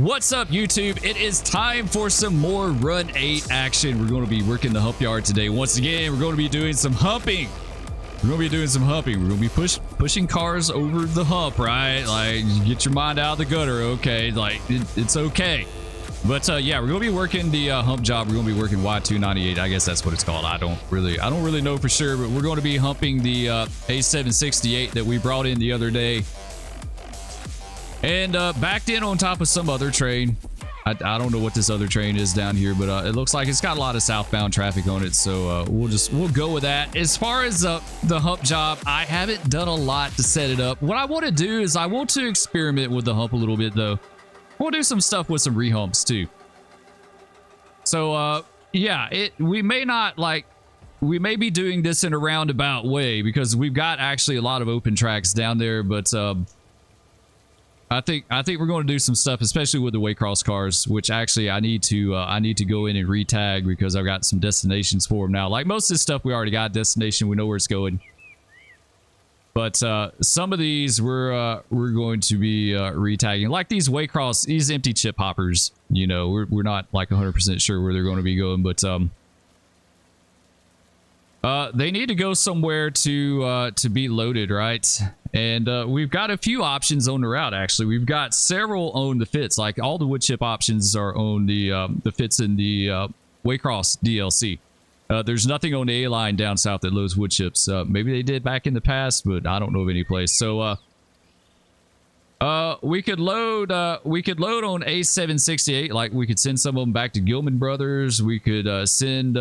What's up, YouTube? It is time for some more Run 8 action. We're going to be working the hump yard today. Once again, we're going to be doing some humping. We're going to be pushing cars over the hump, right? Like, get your mind out of the gutter, okay? Like, it's okay. But yeah, we're going to be working the hump job. We're going to be working Y298. I guess that's what it's called. I don't really know for sure, but we're going to be humping the A768 that we brought in the other day. And backed in on top of some other train. I don't know what this other train is down here, but it looks like it's got a lot of southbound traffic on it, so we'll go with that. As far as the hump job, I haven't done a lot to set it up. What I want to do is I want to experiment with the hump a little bit, though. We'll do some stuff with some rehumps too. So yeah, we may be doing this in a roundabout way because we've got actually a lot of open tracks down there, but I think we're going to do some stuff, especially with the Waycross cars, which actually I need to go in and re-tag because I've got some destinations for them now. Like most of this stuff, we already got a destination. We know where it's going. But some of these we're going to be re-tagging, like these Waycross, these empty chip hoppers. You know, we're not like 100% sure where they're going to be going, but they need to go somewhere to be loaded, right? And we've got a few options on the route, actually. We've got several on the fits. Like all the wood chip options are on the fits in the Waycross DLC. There's nothing on the A-line down south that loads wood chips. Maybe they did back in the past, but I don't know of any place. So we could load on A768. Like we could send some of them back to Gilman Brothers. We could send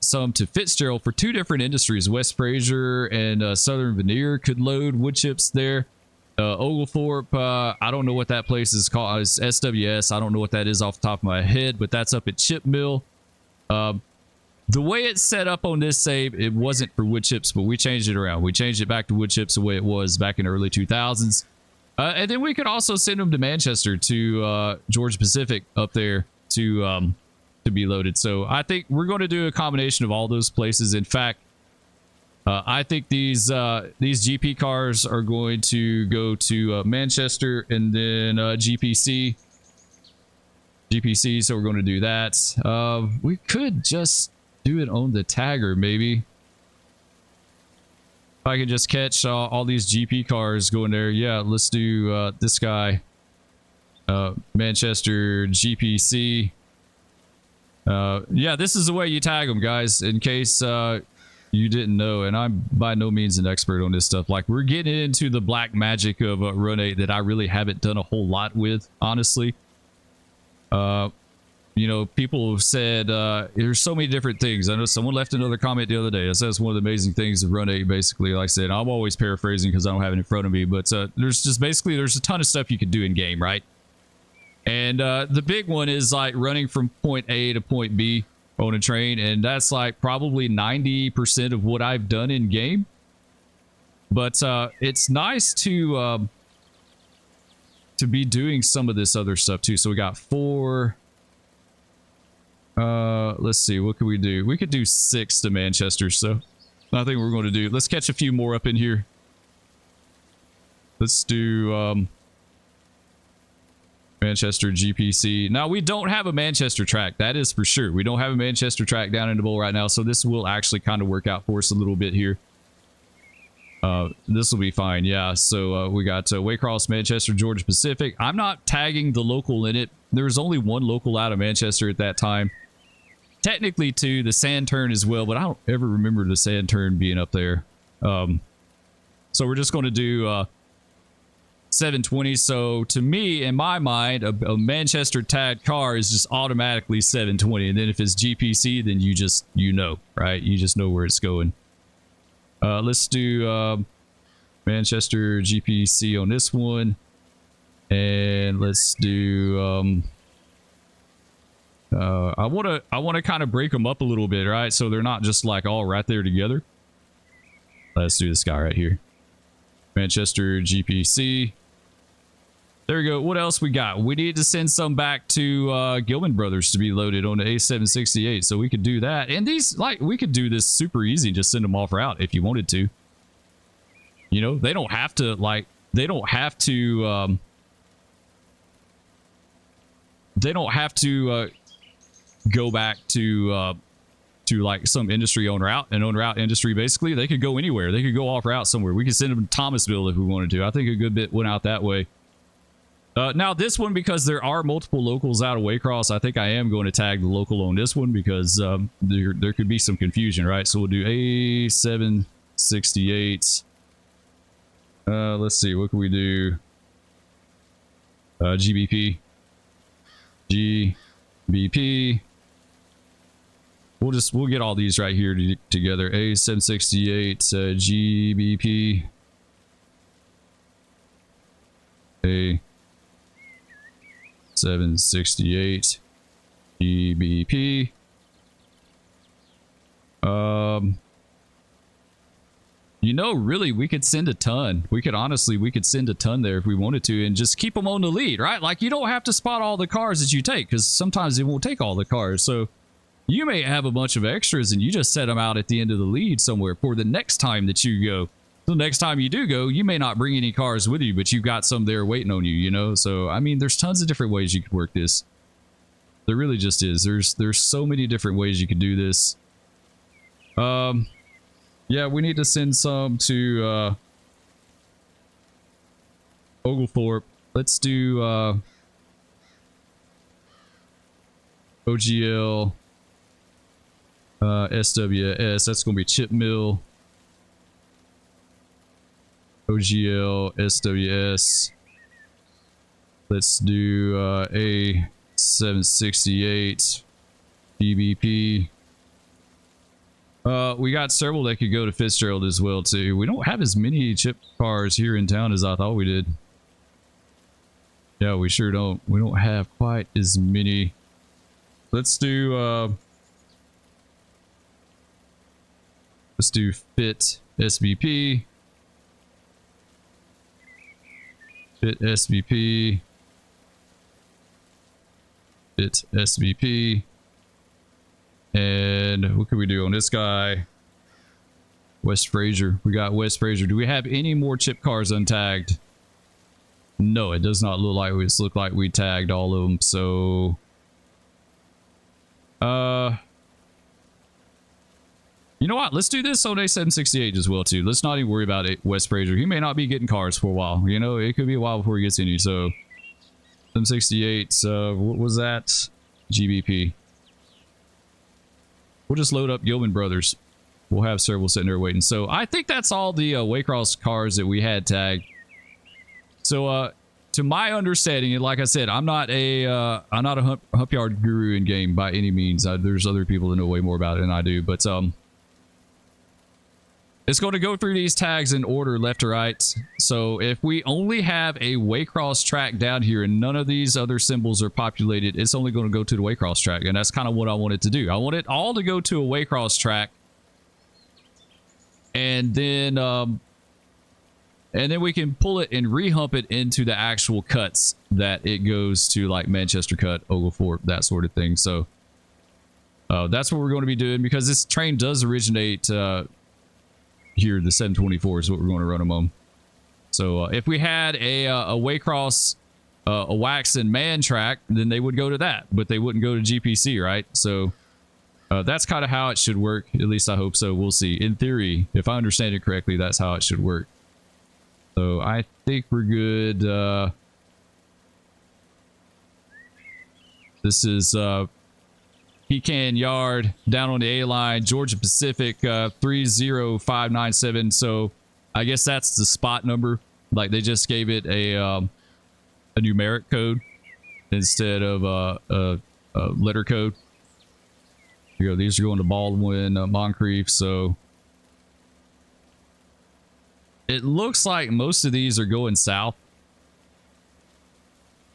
some to Fitzgerald for two different industries. West Fraser and Southern Veneer could load wood chips there. Oglethorpe, I don't know what that place is called. It's SWS. I don't know what that is off the top of my head, but that's up at Chip Mill. The way it's set up on this save, it wasn't for wood chips, but we changed it around. We changed it back to wood chips the way it was back in the early 2000s. And then we could also send them to Manchester, to Georgia Pacific up there to be loaded. So I think we're going to do a combination of all those places. In fact, I think these GP cars are going to go to Manchester and then GPC. So we're going to do that. We could just do it on the tagger, maybe. If I could just catch all these GP cars going there. Yeah, let's do this guy. Manchester GPC. Yeah, this is the way you tag them, guys, in case you didn't know. And I'm by no means an expert on this stuff. Like, we're getting into the black magic of Run 8 that I really haven't done a whole lot with, honestly. You know, people have said there's so many different things. I know someone left another comment the other day. It says one of the amazing things of Run 8, basically. Like I said, I'm always paraphrasing because I don't have it in front of me. But there's a ton of stuff you can do in game, right? And the big one is like running from point A to point B on a train. And that's like probably 90% of what I've done in game. But it's nice to be doing some of this other stuff too. So we got 4... let's see, what could we do? We could do 6 to Manchester, so I think we're going to do, let's catch a few more up in here. Let's do Manchester GPC. Now, we don't have a Manchester track, that is for sure. We don't have a Manchester track down in the bowl right now, so this will actually kind of work out for us a little bit here. This will be fine, yeah. So we got Waycross, Manchester, Georgia Pacific. I'm not tagging the local in it. There was only one local out of Manchester at that time. Technically, too, the sand turn as well, but I don't ever remember the sand turn being up there. So we're just going to do 720. So to me, in my mind, a Manchester tagged car is just automatically 720. And then if it's GPC, then you know, right? You just know where it's going. Let's do Manchester GPC on this one. And let's do I want to kind of break them up a little bit, right? So they're not just like all right there together. Let's do this guy right here. Manchester GPC. There we go. What else we got? We need to send some back to Gilman Brothers to be loaded on the A768. So we could do that. And these, like, we could do this super easy. Just send them off route if you wanted to. You know, they don't have to, like, they don't have to they don't have to go back to like some industry owner out, an owner out industry. Basically, they could go anywhere. They could go off route somewhere. We could send them to Thomasville if we wanted to. I think a good bit went out that way. Now this one, because there are multiple locals out of Waycross, I think I am going to tag the local on this one because there could be some confusion, right? So we'll do A768. Let's see, what can we do? GBP. We'll get all these right here together. A768 GBP. A768 GBP. You know, really, we could send a ton. We could send a ton there if we wanted to and just keep them on the lead, right? Like, you don't have to spot all the cars that you take because sometimes they won't take all the cars. So you may have a bunch of extras and you just set them out at the end of the lead somewhere for the next time that you go. The next time you do go, you may not bring any cars with you, but you've got some there waiting on you, you know? So, I mean, there's tons of different ways you could work this. There really just is. There's so many different ways you could do this. Yeah, we need to send some to Oglethorpe. Let's do OGL SWS. That's going to be chip mill. OGL SWS. Let's do A768 GBP. We got several that could go to Fitzgerald as well too. We don't have as many chip cars here in town as I thought we did. Yeah, we sure don't. We don't have quite as many. Let's do Fit SVP. Fit SVP. Fit SVP. And what can we do on this guy? West Fraser. We got West Fraser. Do we have any more chip cars untagged? No, it does not look like we tagged all of them. So, you know what? Let's do this on A768 as well too. Let's not even worry about it. West Fraser. He may not be getting cars for a while. You know, it could be a while before he gets any. So, 768. What was that? GBP. We'll just load up Gilman Brothers. We'll have several sitting there waiting. So I think that's all the Waycross cars that we had tagged. So to my understanding, and like I said, I'm not a hump yard guru in game by any means. There's other people that know way more about it than I do. But it's going to go through these tags in order left to right. So if we only have a Waycross track down here and none of these other symbols are populated, it's only going to go to the Waycross track. And that's kind of what I want it to do. I want it all to go to a Waycross track. And then we can pull it and rehump it into the actual cuts that it goes to, like Manchester Cut, Oglethorpe, that sort of thing. So that's what we're going to be doing because this train does originate here. The 724 is what we're going to run them on. So if we had a Waycross, a wax and man track, then they would go to that, but they wouldn't go to GPC, right? So that's kind of how it should work. At least I hope so. We'll see. In theory, if I understand it correctly, that's how it should work. So I think we're good. This is Pecan Yard down on the A line, Georgia Pacific 30597. So I guess that's the spot number. Like they just gave it a numeric code instead of a letter code. Here you go. These are going to Baldwin, Moncrief. So it looks like most of these are going south,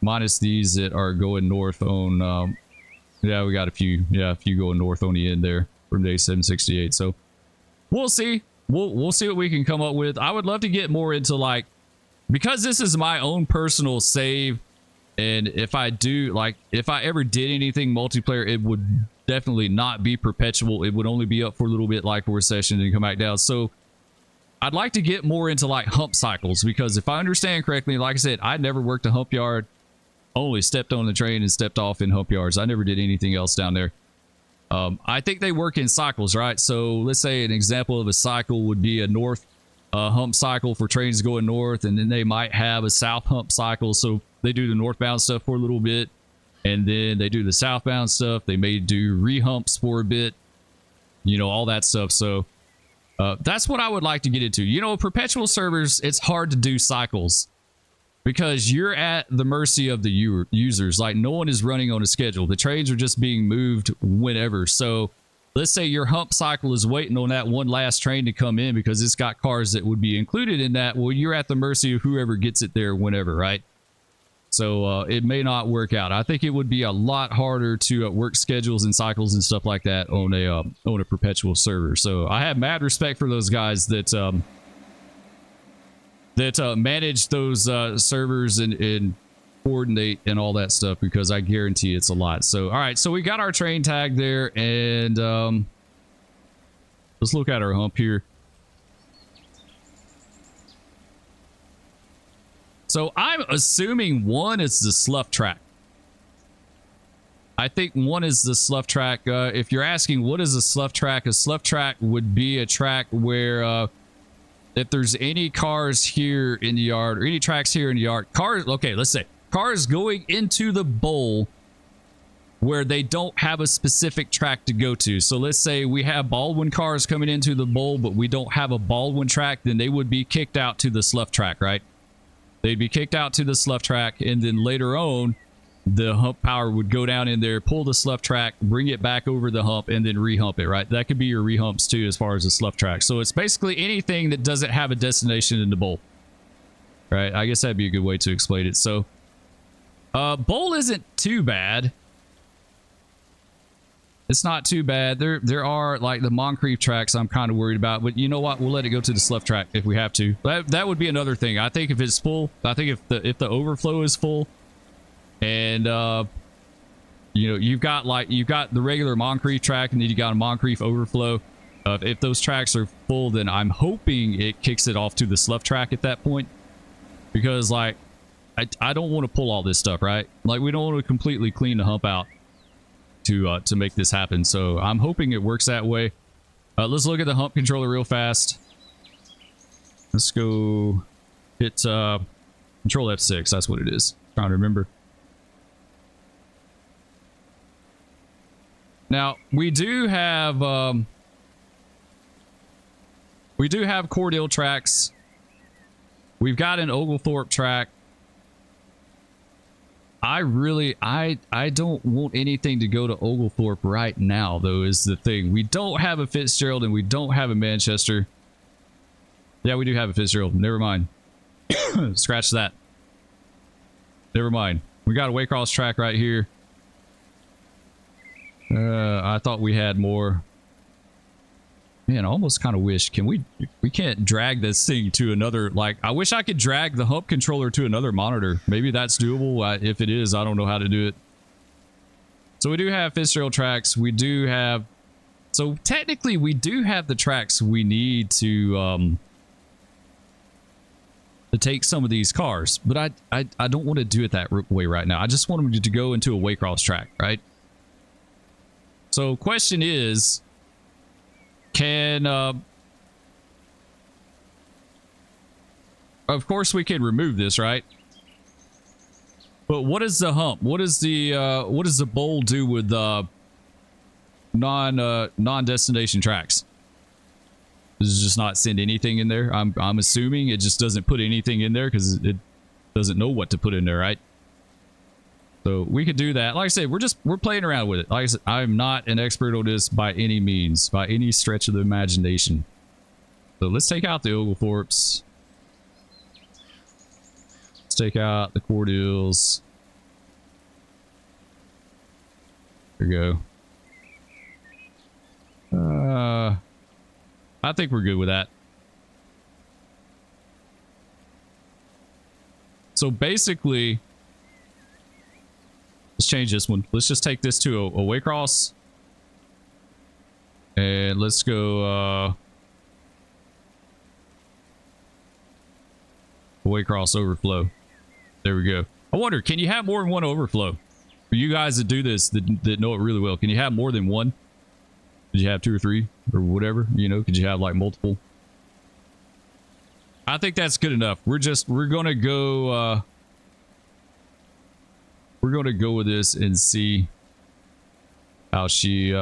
minus these that are going north on. Yeah, we got a few. Yeah, a few going north on the end there from day 768. So we'll see. We'll see what we can come up with. I would love to get more into, like, because this is my own personal save, and if I do, like, if I ever did anything multiplayer, it would definitely not be perpetual. It would only be up for a little bit, like for a session, and come back down. So I'd like to get more into like hump cycles, because if I understand correctly, like I said, I never worked a hump yard only stepped on the train and stepped off in hump yards. I never did anything else down there. I think they work in cycles, right? So let's say an example of a cycle would be a north hump cycle for trains going north, and then they might have a south hump cycle. So they do the northbound stuff for a little bit, and then they do the southbound stuff. They may do re-humps for a bit, you know, all that stuff. So that's what I would like to get into. You know, perpetual servers, it's hard to do cycles because you're at the mercy of the users. Like, no one is running on a schedule. The trains are just being moved whenever. So let's say your hump cycle is waiting on that one last train to come in because it's got cars that would be included in that. Well, you're at the mercy of whoever gets it there whenever, right? So it may not work out. I think it would be a lot harder to work schedules and cycles and stuff like that on a perpetual server. So I have mad respect for those guys that manage those servers and coordinate and all that stuff, because I guarantee it's a lot. So all right, so we got our train tag there, and let's look at our hump here. So I'm assuming one is the slough track. I think one is the slough track. If you're asking what is a slough track would be a track where if there's any cars here in the yard or any tracks here in the yard, let's say cars going into the bowl where they don't have a specific track to go to. So let's say we have Baldwin cars coming into the bowl, but we don't have a Baldwin track, then they would be kicked out to the slough track, right? They'd be kicked out to the slough track, and then later on, the hump power would go down in there, pull the slough track, bring it back over the hump, and then re-hump it, right? That could be your re-humps too as far as the slough track. So it's basically anything that doesn't have a destination in the bowl, right? I guess that'd be a good way to explain it. So bowl isn't too bad. It's not too bad. There are like the Moncrief tracks I'm kind of worried about, but you know what? We'll let it go to the slough track if we have to. That would be another thing. I think if it's full, I think if the overflow is full, and you know, you've got the regular Moncrief track, and then you got a Moncrief overflow. If those tracks are full, then I'm hoping it kicks it off to the slough track at that point, because like I don't want to pull all this stuff, right? Like, we don't want to completely clean the hump out to make this happen. So I'm hoping it works that way. Let's look at the hump controller real fast. Let's go hit control F6. That's what it is. Trying to remember. Now we do have Cordell tracks. We've got an Oglethorpe track. I don't want anything to go to Oglethorpe right now, though, is the thing. We don't have a Fitzgerald and we don't have a Manchester. Yeah, we do have a Fitzgerald. Never mind. Scratch that. Never mind. We got a Waycross track right here. I thought we had more. Man, I almost kind of wish, we can't drag this thing to another, like, I wish I could drag the hump controller to another monitor. Maybe that's doable. If it is, I don't know how to do it. So we do have Fitzgerald tracks. We do have, so technically we do have the tracks we need to take some of these cars, but I don't want to do it that way right now. I just want them to go into a Waycross track, right? So question is, can of course we can remove this, right? But what is the hump? What does the bowl do with non-destination tracks? Does it just not send anything in there? I'm assuming it just doesn't put anything in there because it doesn't know what to put in there, right? So we could do that. Like I said, we're playing around with it. Like I said, I'm not an expert on this by any means, by any stretch of the imagination. So let's take out the Oglethorpes. Let's take out the Cordells. There we go. I think we're good with that. So basically, let's change this one. Let's just take this to a Waycross. And let's go Waycross overflow. There we go. I wonder, can you have more than one overflow? For you guys that do this, that know it really well, can you have more than one? Did you have 2 or 3 or whatever? You know, could you have like multiple? I think that's good enough. We're gonna go with this and see how she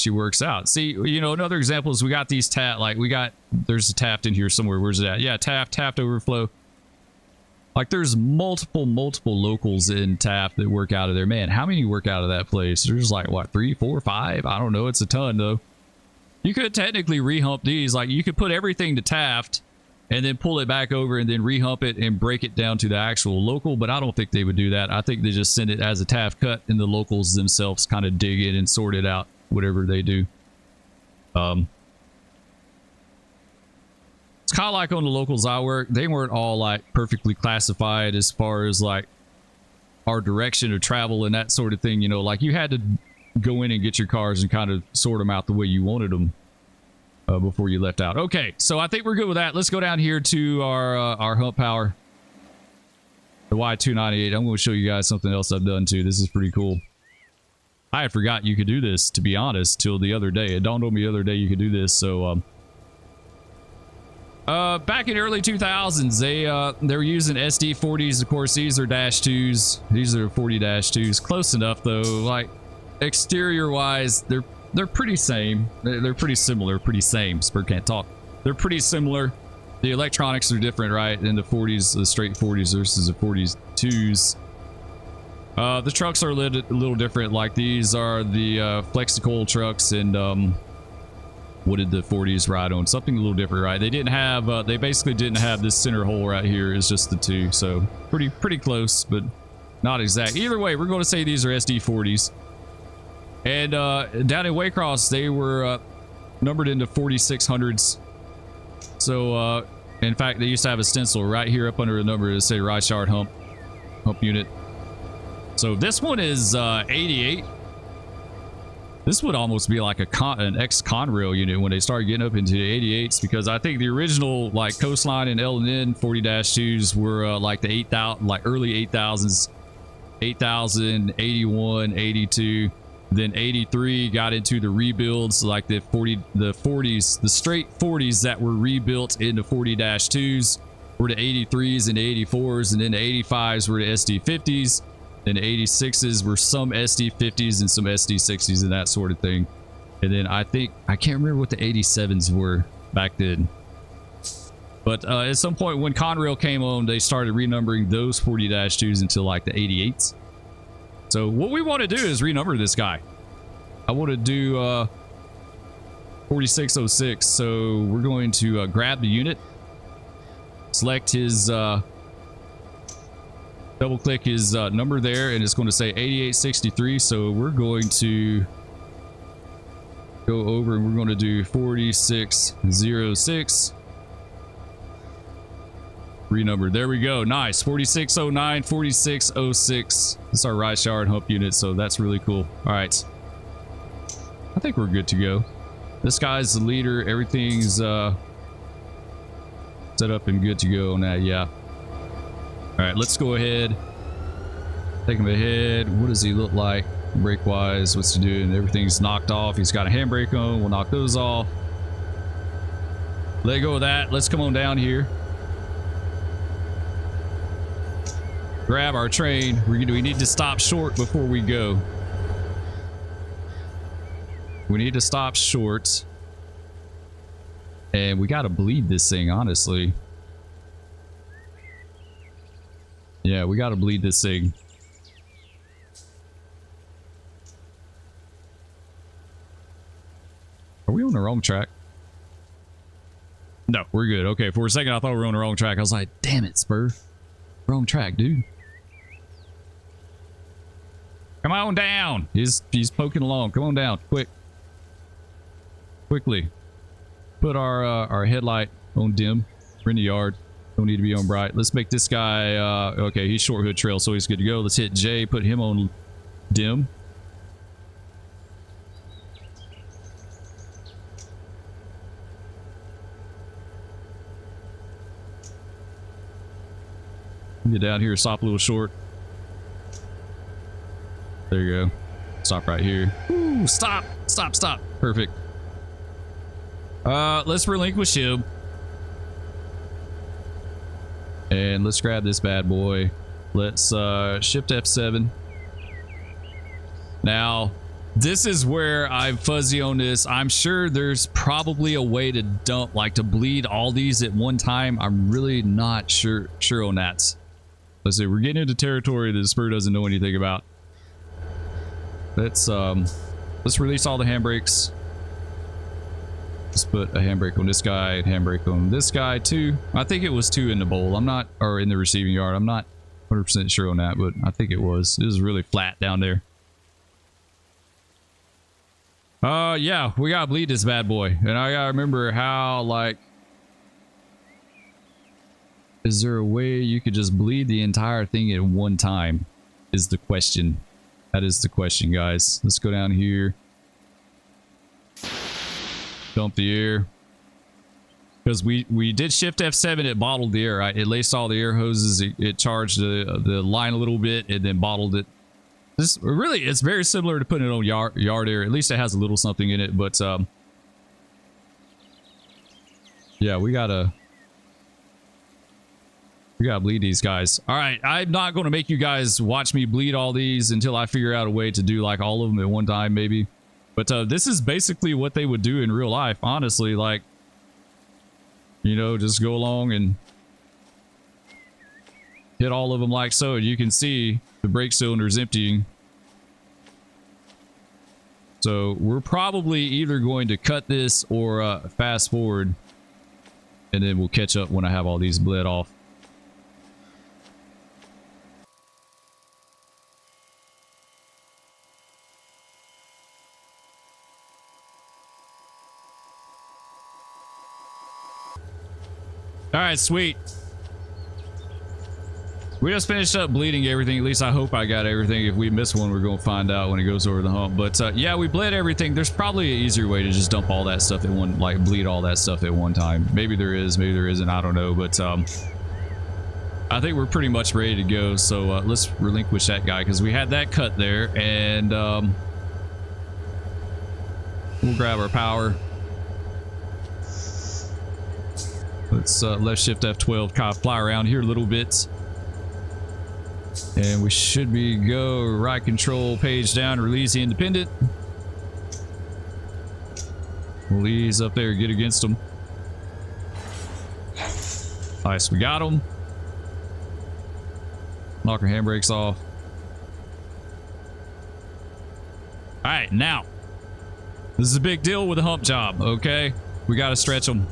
works out. See, you know, another example is we got these there's a Taft in here somewhere. Where's it at? Yeah, Taft overflow. Like there's multiple locals in Taft that work out of there. Man, how many work out of that place? There's like what, 3, 4, 5? I don't know. It's a ton though. You could technically rehump these. Like you could put everything to Taft and then pull it back over and then rehump it and break it down to the actual local, but I don't think they would do that. I think they just send it as a Taft cut and the locals themselves kind of dig in and sort it out, whatever they do. It's kind of like on the locals I work, they weren't all like perfectly classified as far as like our direction of travel and that sort of thing. You know, like you had to go in and get your cars and kind of sort them out the way you wanted them before you left out. Okay, so I think we're good with that. Let's go down here to our Hump Power, the Y298. I'm going to show you guys something else I've done too. This is pretty cool. I had forgot you could do this, to be honest, till the other day. It dawned on me the other day you could do this. So back in the early 2000s, they were using SD40s. Of course, these are -2s. These are 40-2s. Close enough though. Like exterior wise, they're pretty same. They're pretty similar. Pretty same. Spur can't talk. They're pretty similar. The electronics are different, right? In the 40s, the straight 40s versus the 42s. The trucks are a little different. Like these are the Flexicoil trucks, and what did the 40s ride on? Something a little different, right? They didn't have, they basically didn't have this center hole right here. It's just the 2. So pretty close, but not exact. Either way, we're going to say these are SD40s. And down in Waycross, they were numbered into 4600s. So, in fact, they used to have a stencil right here up under the number to say Ride Shard Hump unit. So this one is 88. This would almost be like an ex-Conrail unit when they started getting up into the 88s, because I think the original like Coastline and L&N 40-2s were like the 8,000, like early 8,000s, 8,000, 81, 82. Then 83 got into the rebuilds, like the 40s, the straight 40s that were rebuilt into 40-2s were the 83s and the 84s, and then the 85s were the SD50s, and the 86s were some SD50s and some SD60s and that sort of thing. And then I can't remember what the 87s were back then. But at some point when Conrail came on, they started renumbering those 40-2s until like the 88s. So what we want to do is renumber this guy. I want to do 4606. So we're going to grab the unit, select his, double click his number there, and it's going to say 8863. So we're going to go over and we're going to do 4606. Renumbered. There we go. Nice. 4609, 4606. This is our Ride Shard Hump unit, so that's really cool. All right. I think we're good to go. This guy's the leader. Everything's set up and good to go on that. Yeah. All right. Let's go ahead. Take him ahead. What does he look like brake wise? What's he doing? Everything's knocked off. He's got a handbrake on. We'll knock those off. Let go of that. Let's come on down here. Grab our train. We need to stop short before we go. We need to stop short. And we got to bleed this thing, honestly. Yeah, we got to bleed this thing. Are we on the wrong track? No, we're good. Okay, for a second I thought we were on the wrong track. I was like, damn it, Spur. Wrong track, dude. Come on down. He's poking along. Come on down, quick. Quickly. Put our headlight on dim. We're in the yard. Don't need to be on bright. Let's make this guy, okay, he's short hood trail, so he's good to go. Let's hit J, put him on dim. Get down here, stop a little short. There you go. Stop right here. Ooh, stop. Stop, stop. Perfect. Let's relinquish him. And let's grab this bad boy. Let's shift F7. Now, this is where I'm fuzzy on this. I'm sure there's probably a way to dump, like to bleed all these at one time. I'm really not sure on that. Let's see, we're getting into territory that the Spur doesn't know anything about. Let's release all the handbrakes. Let's put a handbrake on this guy, handbrake on this guy too. I think it was 2 in the bowl. I'm not, or in the receiving yard. I'm not 100% sure on that, but I think it was. It was really flat down there. Yeah, we gotta bleed this bad boy. And I gotta remember how, like, is there a way you could just bleed the entire thing at one time? Is the question. That is the question, guys. Let's go down here. Dump the air. Because we did shift F7, it bottled the air, right? It laced all the air hoses, it charged the line a little bit, and then bottled it. This really, it's very similar to putting it on yard air. At least it has a little something in it, but yeah, we gotta bleed these guys. All right, I'm not going to make you guys watch me bleed all these until I figure out a way to do like all of them at one time, maybe. But this is basically what they would do in real life, honestly. Like, you know, just go along and hit all of them like so. You can see the brake cylinder's emptying. So we're probably either going to cut this or fast forward, and then we'll catch up when I have all these bled off. All right, sweet. We just finished up bleeding everything. At least I hope I got everything. If we miss one, we're going to find out when it goes over the hump. But yeah, we bled everything. There's probably an easier way to just dump all that stuff at one, like bleed all that stuff at one time. Maybe there is, maybe there isn't. I don't know. But I think we're pretty much ready to go. So let's relinquish that guy because we had that cut there. And we'll grab our power. Let's left shift F12, kind of fly around here a little bit. And we should be go right control page down, release the independent. We'll ease up there, get against them. Nice, we got them. Knock our handbrakes off. All right, now. This is a big deal with a hump job, okay? We got to stretch them.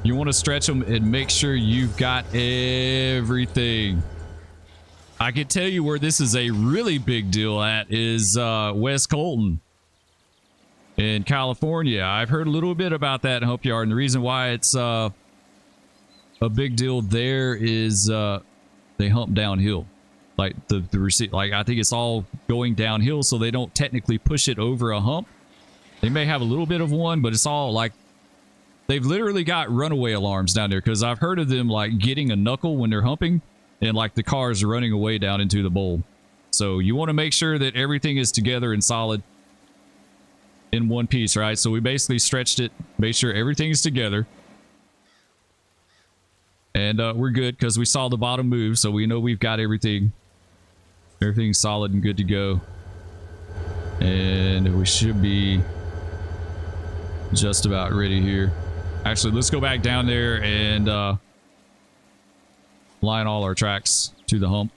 You want to stretch them and make sure you've got everything. I can tell you where this is a really big deal at is West Colton in California. I've heard a little bit about that hump yard, and the reason why it's a big deal there is they hump downhill. Like the receipt, like I think it's all going downhill, so they don't technically push it over a hump. They may have a little bit of one, but it's all like they've literally got runaway alarms down there because I've heard of them like getting a knuckle when they're humping. And like the cars are running away down into the bowl. So you want to make sure that everything is together and solid in one piece, right? So we basically stretched it, made sure everything's together. And we're good because we saw the bottom move. So we know we've got everything. Everything's solid and good to go. And we should be just about ready here. Actually, let's go back down there and line all our tracks to the hump.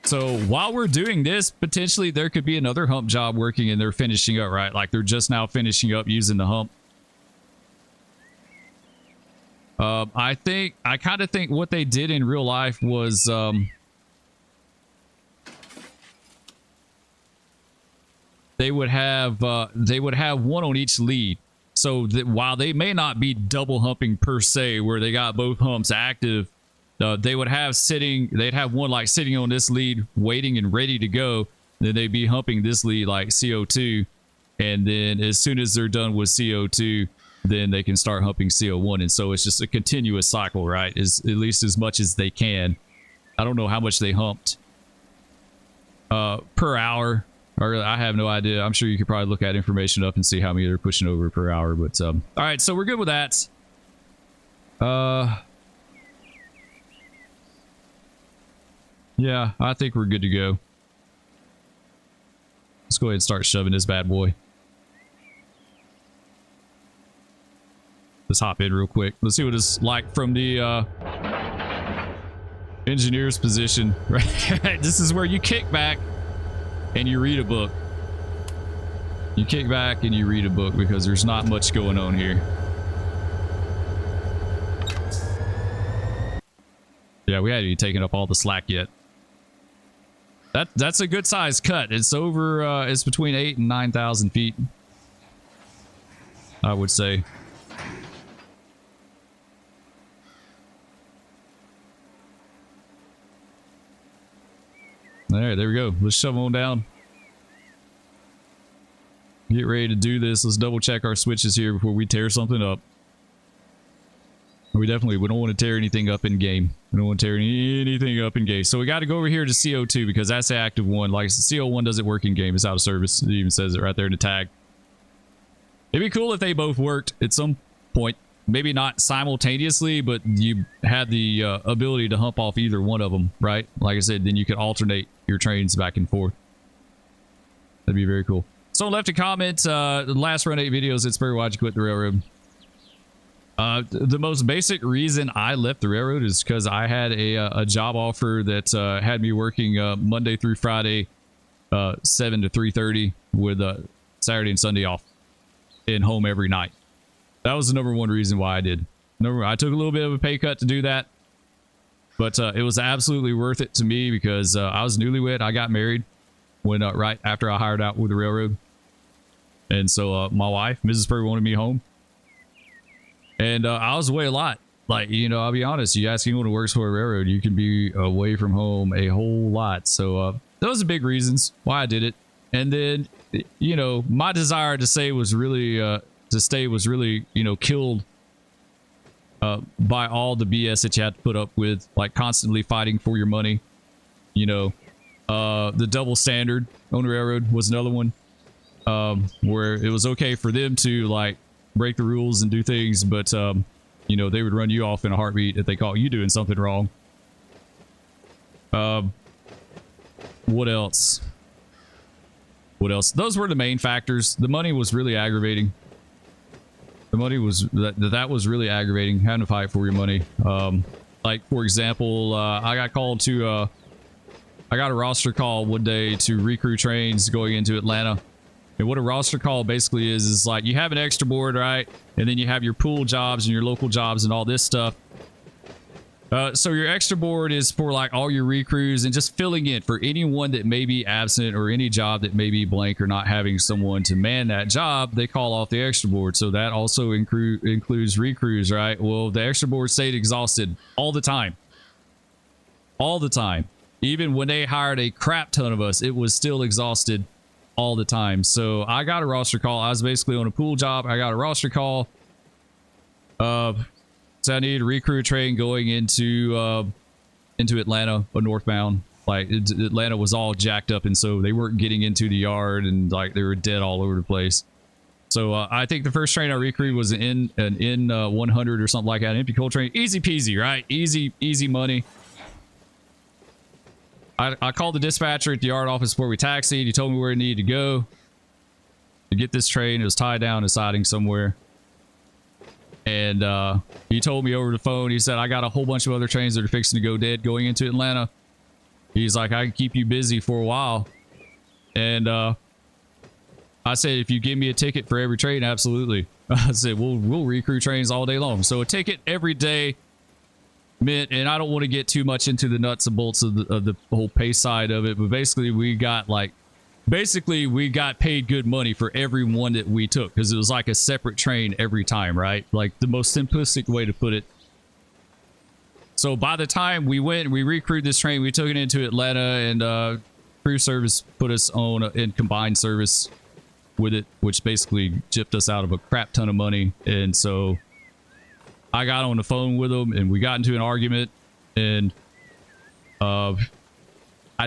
So while we're doing this, potentially there could be another hump job working and they're finishing up, right? Like they're just now finishing up using the hump. I kind of think what they did in real life was they would have one on each lead. So that while they may not be double humping per se, where they got both humps active, they would have they'd have one like sitting on this lead, waiting and ready to go. Then they'd be humping this lead like CO2. And then as soon as they're done with CO2, then they can start humping CO1. And so it's just a continuous cycle, right? Is at least as much as they can. I don't know how much they humped per hour, or I have no idea. I'm sure you could probably look that information up and see how many they're pushing over per hour. But all right, so we're good with that. Yeah, I think we're good to go. Let's go ahead and start shoving this bad boy. Let's hop in real quick. Let's see what it's like from the engineer's position. Right, this is where you kick back and you read a book. You kick back and you read a book because there's not much going on here. Yeah, we hadn't even taken up all the slack yet. That's a good size cut. It's over. It's between 8,000 and 9,000 feet, I would say. All right, there we go. Let's shove on down. Get ready to do this. Let's double check our switches here before we tear something up. We don't want to tear anything up in game. We don't want to tear anything up in game. So we got to go over here to CO2 because that's the active one. Like CO1 doesn't work in game. It's out of service. It even says it right there in the tag. It'd be cool if they both worked at some point. Maybe not simultaneously, but you had the ability to hump off either one of them, right? Like I said, then you could alternate your trains back and forth. That'd be very cool. Someone left a comment. The last run 8 videos, it's very why'd you quit the railroad? The most basic reason I left the railroad is because I had a job offer that had me working Monday through Friday, 7 to 3:30 with Saturday and Sunday off and home every night. That was the number one reason why I did. I took a little bit of a pay cut to do that, but it was absolutely worth it to me because I was newlywed. I got married when right after I hired out with the railroad. And so my wife, Mrs. Furry, wanted me home. And I was away a lot. Like, you know, I'll be honest, you ask anyone who works for a railroad, you can be away from home a whole lot. So those are big reasons why I did it. And then, you know, my desire to stay was really, you know, killed by all the BS that you had to put up with, like constantly fighting for your money. You know, the double standard on the railroad was another one, where it was okay for them to like break the rules and do things, but you know, they would run you off in a heartbeat if they caught you doing something wrong. What else? Those were the main factors. The money was really aggravating. The money was that was really aggravating, having to fight for your money. Like for example, I got called to I got a roster call one day to recrew trains going into Atlanta. And what a roster call basically is like you have an extra board, right? And then you have your pool jobs and your local jobs and all this stuff. So your extra board is for like all your recrews and just filling in for anyone that may be absent or any job that may be blank or not having someone to man that job. They call off the extra board. So that also includes recrews, right? Well, the extra board stayed exhausted all the time. All the time. Even when they hired a crap ton of us, it was still exhausted all the time. So I got a roster call. I was basically on a pool job. I got a roster call. So I needed a recrew train going into Atlanta, a northbound. Like Atlanta was all jacked up, and so they weren't getting into the yard, and like they were dead all over the place. So I think the first train I recrewed was an N 100 or something like that, an empty coal train. Easy peasy, right? Easy money. I called the dispatcher at the yard office before we taxied. He told me where I needed to go to get this train. It was tied down to siding somewhere. And he told me over the phone, he said, I got a whole bunch of other trains that are fixing to go dead going into Atlanta. He's like, I can keep you busy for a while. And I said, if you give me a ticket for every train, absolutely. I said, we'll recrew trains all day long. So a ticket every day meant, and I don't want to get too much into the nuts and bolts of the whole pay side of it, but basically we got paid good money for every one that we took because it was like a separate train every time, right? Like the most simplistic way to put it. So by the time we went and we recrewed this train, we took it into Atlanta, and crew service put us on in combined service with it, which basically gypped us out of a crap ton of money. And so I got on the phone with him and we got into an argument, and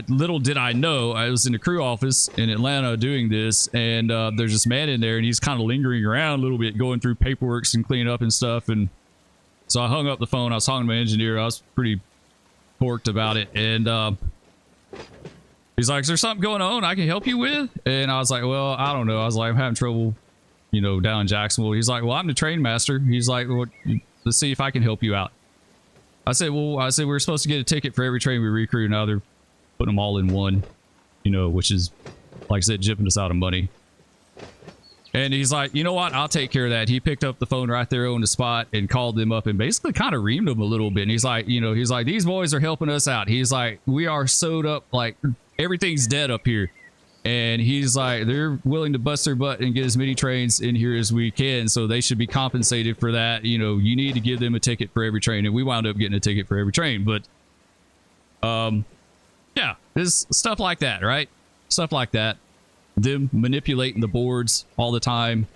little did I know, I was in the crew office in Atlanta doing this, and there's this man in there, and he's kind of lingering around a little bit, going through paperwork and cleaning up and stuff. And so I hung up the phone. I was talking to my engineer. I was pretty porked about it, and he's like, "Is there something going on I can help you with?" And I was like, "Well, I don't know." I was like, "I'm having trouble, down in Jacksonville." He's like, "Well, I'm the train master." He's like, "Well, let's see if I can help you out." I said, "We were supposed to get a ticket for every train we recruit. Now they're putting them all in one, which is, like I said, gypping us out of money." And he's like, "You know what? I'll take care of that." He picked up the phone right there on the spot and called them up and basically kind of reamed them a little bit. And he's like, "These boys are helping us out." He's like, "We are sewed up, like everything's dead up here." And he's like, "They're willing to bust their butt and get as many trains in here as we can, so they should be compensated for that. You need to give them a ticket for every train." And we wound up getting a ticket for every train. But yeah, there's stuff like that, right? Stuff like that. Them manipulating the boards all the time,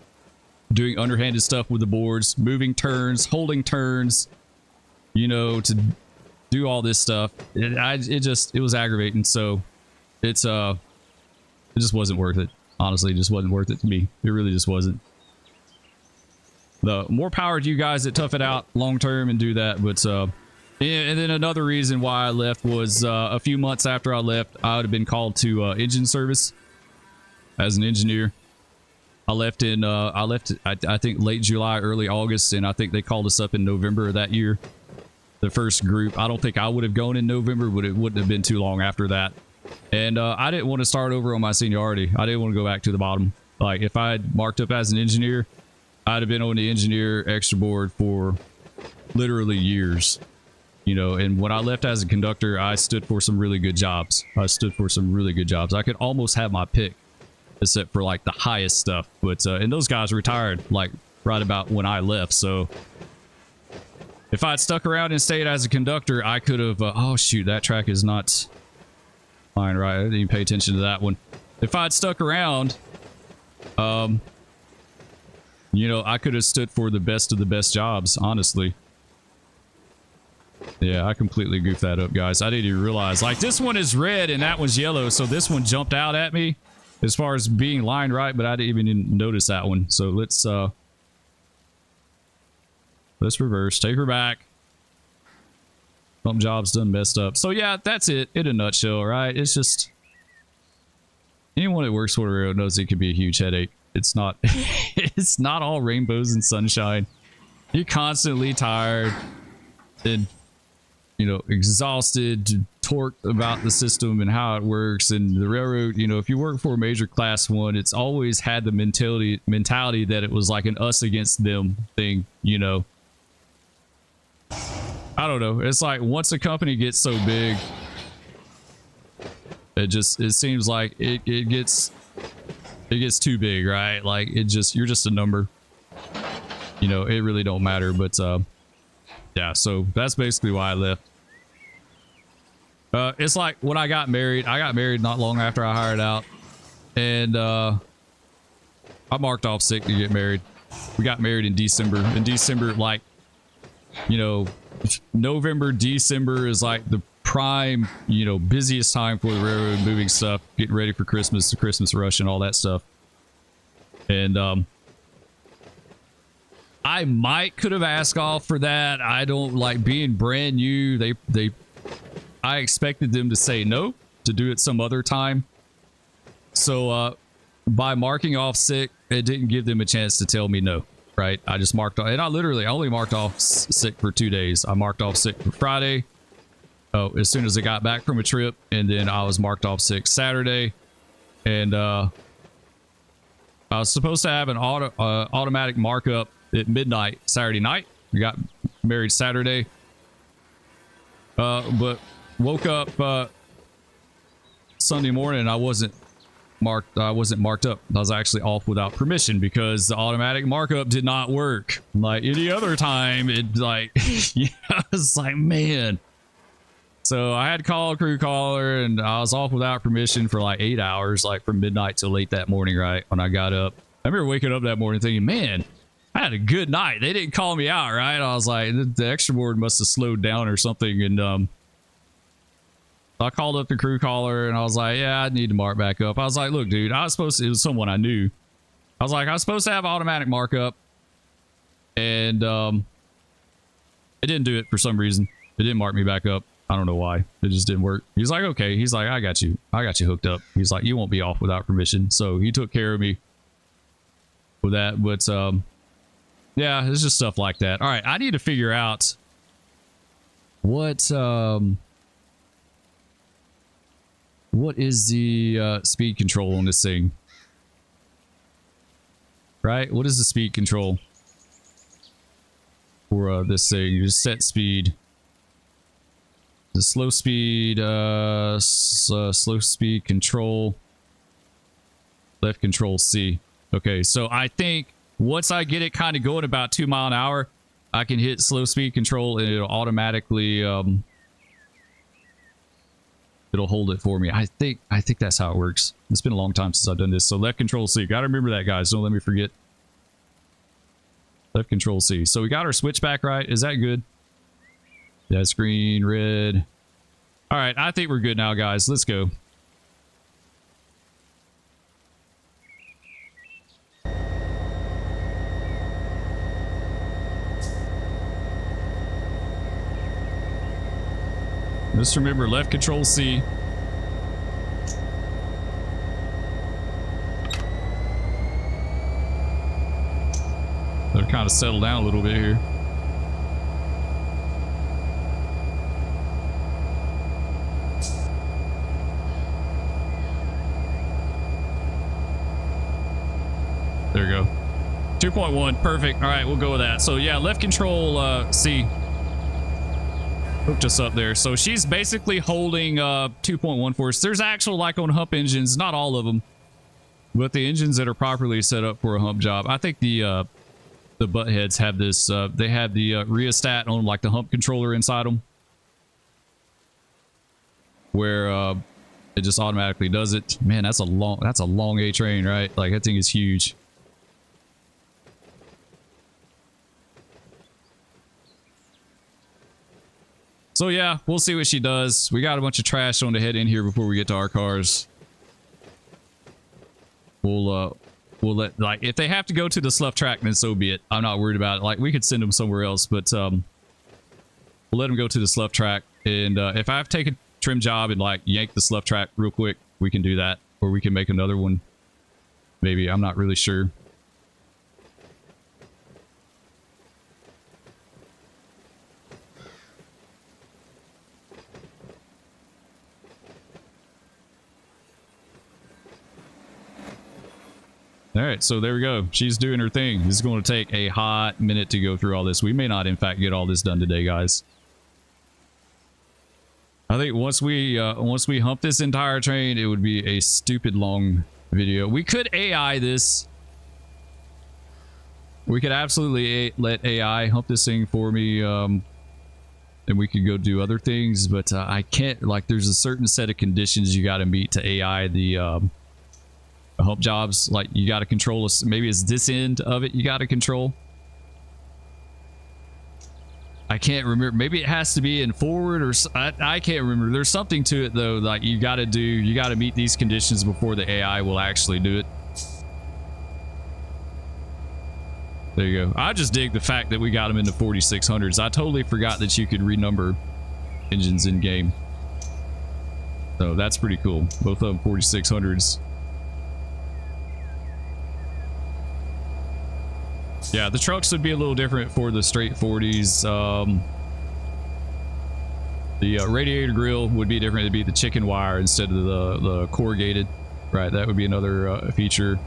doing underhanded stuff with the boards, moving turns, holding turns, to do all this stuff. It was aggravating. So it just wasn't worth it. Honestly, it just wasn't worth it to me. It really just wasn't. The more power to you guys that tough it out long term and do that. But and then another reason why I left was a few months after I left, I would have been called to engine service as an engineer. I left I think late July, early August, and I think they called us up in November of that year. The first group. I don't think I would have gone in November, but it wouldn't have been too long after that. And I didn't want to start over on my seniority. I didn't want to go back to the bottom. Like, if I had marked up as an engineer, I'd have been on the engineer extra board for literally years. And when I left as a conductor, I stood for some really good jobs. I could almost have my pick, except for like the highest stuff. But and those guys retired like right about when I left. So if I'd stuck around and stayed as a conductor, I could have. Oh shoot, that track is not fine, right? I didn't even pay attention to that one. If I'd stuck around, I could have stood for the best of the best jobs, honestly. Yeah, I completely goofed that up, guys. I didn't even realize. Like, this one is red and that one's yellow, so this one jumped out at me as far as being lined right, but I didn't even notice that one. So let's reverse. Take her back. Some jobs done messed up. So yeah, that's it in a nutshell, right? It's just anyone that works for a railroad knows it can be a huge headache. It's not it's not all rainbows and sunshine. You're constantly tired and exhausted, torqued about the system and how it works. And the railroad, if you work for a major class one, it's always had the mentality that it was like an us against them thing. I don't know. It's like once a company gets so big, it seems like it gets too big, right? Like you're just a number. It really don't matter. But yeah, so that's basically why I left. It's like when I got married not long after I hired out, and I marked off sick to get married. We got married in December. In December, like, November, December is like the prime, busiest time for the railroad, moving stuff, getting ready for Christmas, the Christmas rush and all that stuff. And I could have asked off for that. I don't like being brand new. I expected them to say no, to do it some other time. So by marking off sick, it didn't give them a chance to tell me no. Right, I just marked off, and I only marked off sick for 2 days. I marked off sick for Friday, as soon as I got back from a trip, and then I was marked off sick Saturday, and I was supposed to have an automatic markup at midnight Saturday night. We got married Saturday, but woke up Sunday morning and I wasn't marked up. I was actually off without permission because the automatic markup did not work like any other time. It like yeah, I was like, man. So I had to call a crew caller, and I was off without permission for like 8 hours, like from midnight till late that morning, right? When I got up. I remember waking up that morning thinking, man, I had a good night. They didn't call me out, right? I was like, the extra board must have slowed down or something. And I called up the crew caller, and I was like, yeah, I need to mark back up. I was like, look, dude, I was supposed to, it was someone I knew. I was like, I was supposed to have automatic markup. And it didn't do it for some reason. It didn't mark me back up. I don't know why. It just didn't work. He's like, okay. He's like, I got you. I got you hooked up. He's like, you won't be off without permission. So he took care of me with that. But yeah, it's just stuff like that. All right, I need to figure out what is the speed control on this thing. Right? What is the speed control for this thing? You just set speed. The slow speed, slow speed control, left control C. Okay, so I think once I get it kind of going about 2 mile an hour, I can hit slow speed control and it'll automatically it'll hold it for me. I think that's how it works. It's been a long time since I've done this. So left control C. Gotta remember that, guys. Don't let me forget. Left control C. So we got our switch back right. Is that good? Yeah, screen red. All right, I think we're good now, guys. Let's go. Just remember left control C. They'll kind of settle down a little bit here. There we go. 2.1, perfect. All right, we'll go with that. So yeah, left control C hooked us up there. So she's basically holding 2.1 for us. There's actual, like on hump engines, not all of them, but the engines that are properly set up for a hump job. I think the butt heads have this. They have the rheostat on like the hump controller inside them, where it just automatically does it. Man, that's a long A train, right? Like that thing is huge. So yeah, we'll see what she does. We got a bunch of trash on the head in here before we get to our cars. We'll let, like, if they have to go to the slough track, then so be it. I'm not worried about it. Like, we could send them somewhere else, but we'll let them go to the slough track. And if I have to take a trim job and like yank the slough track real quick, we can do that, or we can make another one. Maybe, I'm not really sure. All right, so there we go. She's doing her thing. This is going to take a hot minute to go through all this. We may not, in fact, get all this done today, guys. I think once we hump this entire train, it would be a stupid long video. We could AI this. We could absolutely let AI hump this thing for me, and we could go do other things. But I can't. Like, there's a certain set of conditions you got to meet to AI the hump jobs. Like, you got to control us. Maybe it's this end of it you got to control. I can't remember. Maybe it has to be in forward, or I can't remember. There's something to it though. Like, you got to meet these conditions before the AI will actually do it. There you go. I just dig the fact that we got them in the 4600s. I totally forgot that you could renumber engines in game. So that's pretty cool. Both of them 4600s. Yeah, the trucks would be a little different for the straight 40s. The radiator grill would be different. It'd be the chicken wire instead of the corrugated. Right, that would be another feature.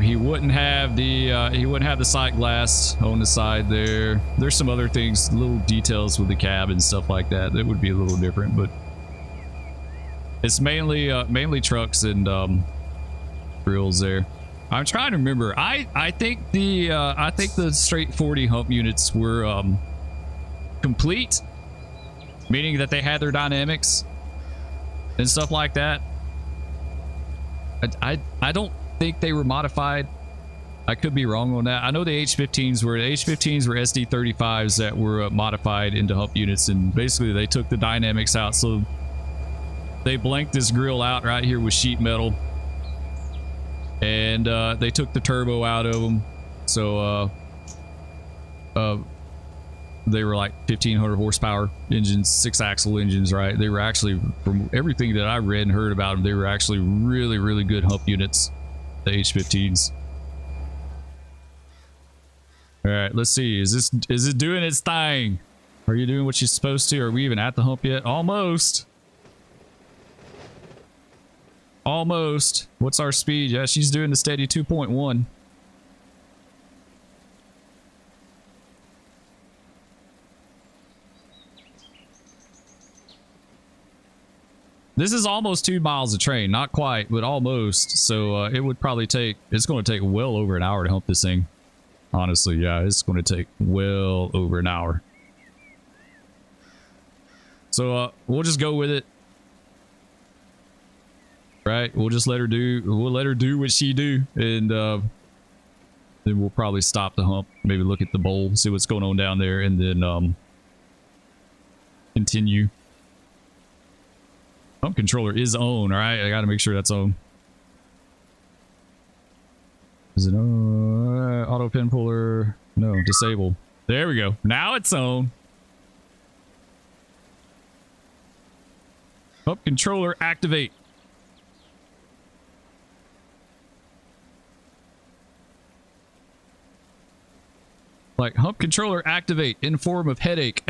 He wouldn't have the sight glass on the side there. There's some other things, little details with the cab and stuff like that that would be a little different, but it's mainly trucks and grills there. I'm trying to remember. I think the straight 40 hump units were complete, meaning that they had their dynamics and stuff like that. I don't think they were modified. I could be wrong on that. I know the H-15s were SD-35s that were modified into hump units, and basically they took the dynamics out. So they blanked this grill out right here with sheet metal, and they took the turbo out of them. So they were like 1,500 horsepower engines, 6-axle engines, right? They were actually, from everything that I read and heard about them, they were actually really, really good hump units, the H-15s. All right, let's see. Is it doing its thing? Are you doing what you're supposed to? Are we even at the hump yet? Almost. Almost. What's our speed? Yeah, she's doing the steady 2.1. This is almost 2 miles of train. Not quite, but almost. So it would probably take, it's going to take well over an hour to hump this thing. Honestly, yeah, it's going to take well over an hour. So we'll just go with it. Right? We'll just let her do what she do, and then we'll probably stop the hump, maybe look at the bowl, see what's going on down there, and then continue. Hump controller is on, all right? I got to make sure that's on. Is it on? Auto pin puller. No, disable. There we go. Now it's on. Hump controller activate. Like, hump controller activate in form of headache.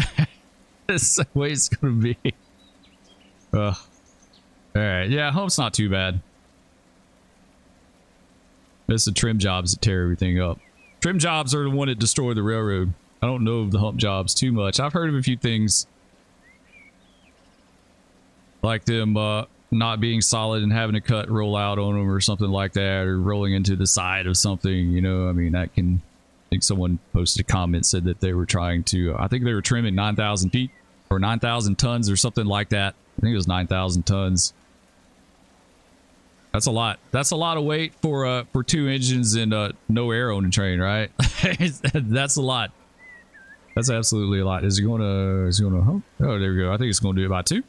That's the way it's going to be. All right. Yeah, hump's not too bad. It's the trim jobs that tear everything up. Trim jobs are the one that destroy the railroad. I don't know of the hump jobs too much. I've heard of a few things like them not being solid and having a cut roll out on them or something like that, or rolling into the side of something, you know. I mean, that can, I think someone posted a comment, said that they were trying to, I think they were trimming 9,000 feet or 9,000 tons or something like that. I think it was 9,000 tons. That's a lot. That's a lot of weight for 2 engines and no air on the train, right? That's a lot. That's absolutely a lot. Is it going to hump? Oh, there we go. I think it's going to do about 2. It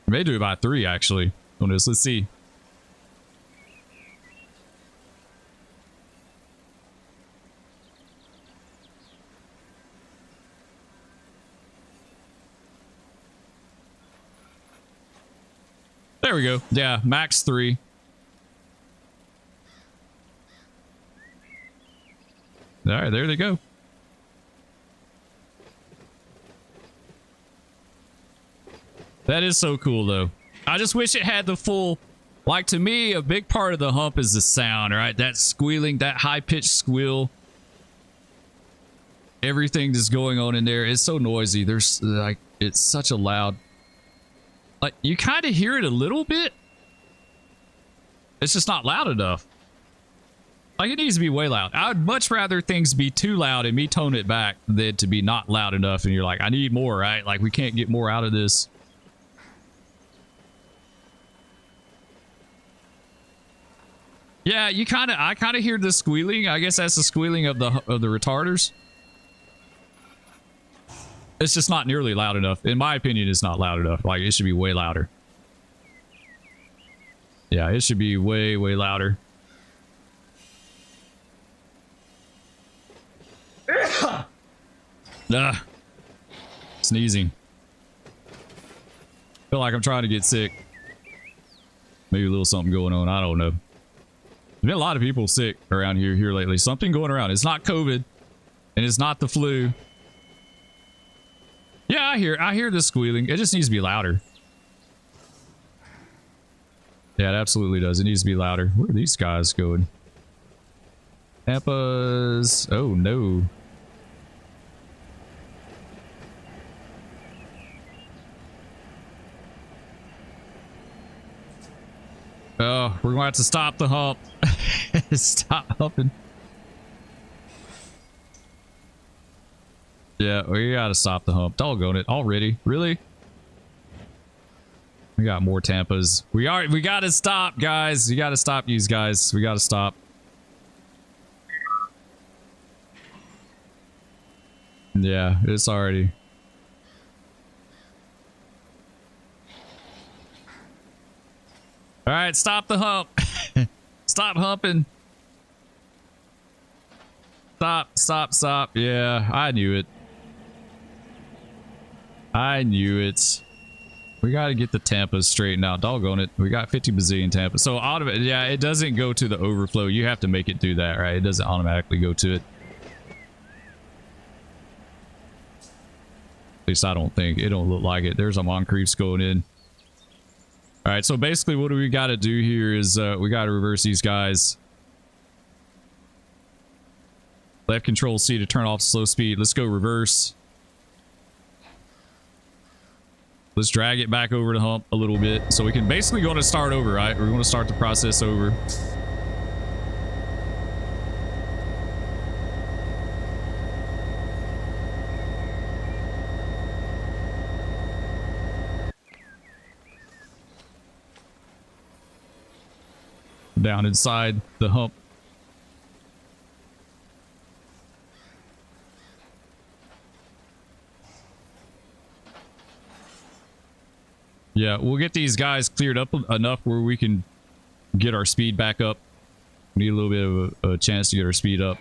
may do about 3 actually on this. Let's see. There we go. Yeah, max 3. All right, there they go. That is so cool, though. I just wish it had the full... Like, to me, a big part of the hump is the sound, right? That squealing, that high-pitched squeal. Everything that's going on in there is so noisy. There's, like, it's such a loud... Like, you kind of hear it a little bit. It's just not loud enough. Like, it needs to be way loud. I would much rather things be too loud and me tone it back than to be not loud enough and you're like, I need more, right? Like, we can't get more out of this. Yeah, I kind of hear the squealing. I guess that's the squealing of the retarders. It's just not nearly loud enough. In my opinion, it's not loud enough. Like, it should be way louder. Yeah, it should be way, way louder. Sneezing. Feel like I'm trying to get sick. Maybe a little something going on. I don't know. There's been a lot of people sick around here lately. Something going around. It's not COVID, and it's not the flu. Yeah, I hear the squealing. It just needs to be louder. Yeah, it absolutely does. It needs to be louder. Where are these guys going? Tampa's... Oh, no. Oh, we're going to have to stop the hump. Stop humping. Yeah, we got to stop the hump. Doggone it. Already? Really? We got more Tampas. We got to stop, guys. You got to stop these guys. We got to stop. Yeah, it's already. All right, stop the hump. Stop humping. Stop. Yeah, I knew it. We got to get the Tampas straightened out. Doggone it. We got 50 bazillion Tampas. So, yeah, it doesn't go to the overflow. You have to make it do that, right? It doesn't automatically go to it. At least I don't think. It don't look like it. There's a Moncrief's going in. All right, so basically what we got to do here is we got to reverse these guys. Left control C to turn off slow speed. Let's go reverse. Let's drag it back over the hump a little bit. So we can basically go to start over, right? We're going to start the process over. Down inside the hump. Yeah, we'll get these guys cleared up enough where we can get our speed back up. We need a little bit of a chance to get our speed up.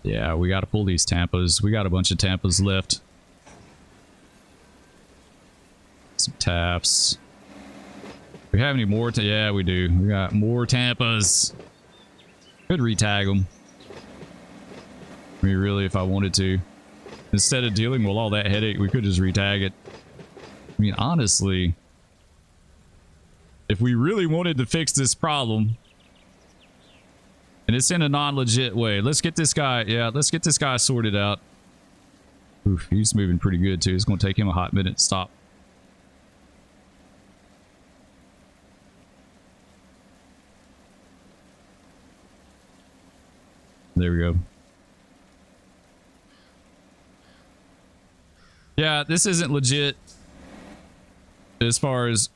Yeah, we got to pull these Tampas. We got a bunch of Tampas left. Some taps. We have any more? Yeah, we do. We got more Tampas. Could retag them. I mean, really, if I wanted to. Instead of dealing with all that headache, we could just retag it. I mean, honestly, if we really wanted to fix this problem, and it's in a non-legit way, let's get this guy, let's get this guy sorted out. Oof, he's moving pretty good too. It's going to take him a hot minute to stop. There we go. Yeah, this isn't legit as far as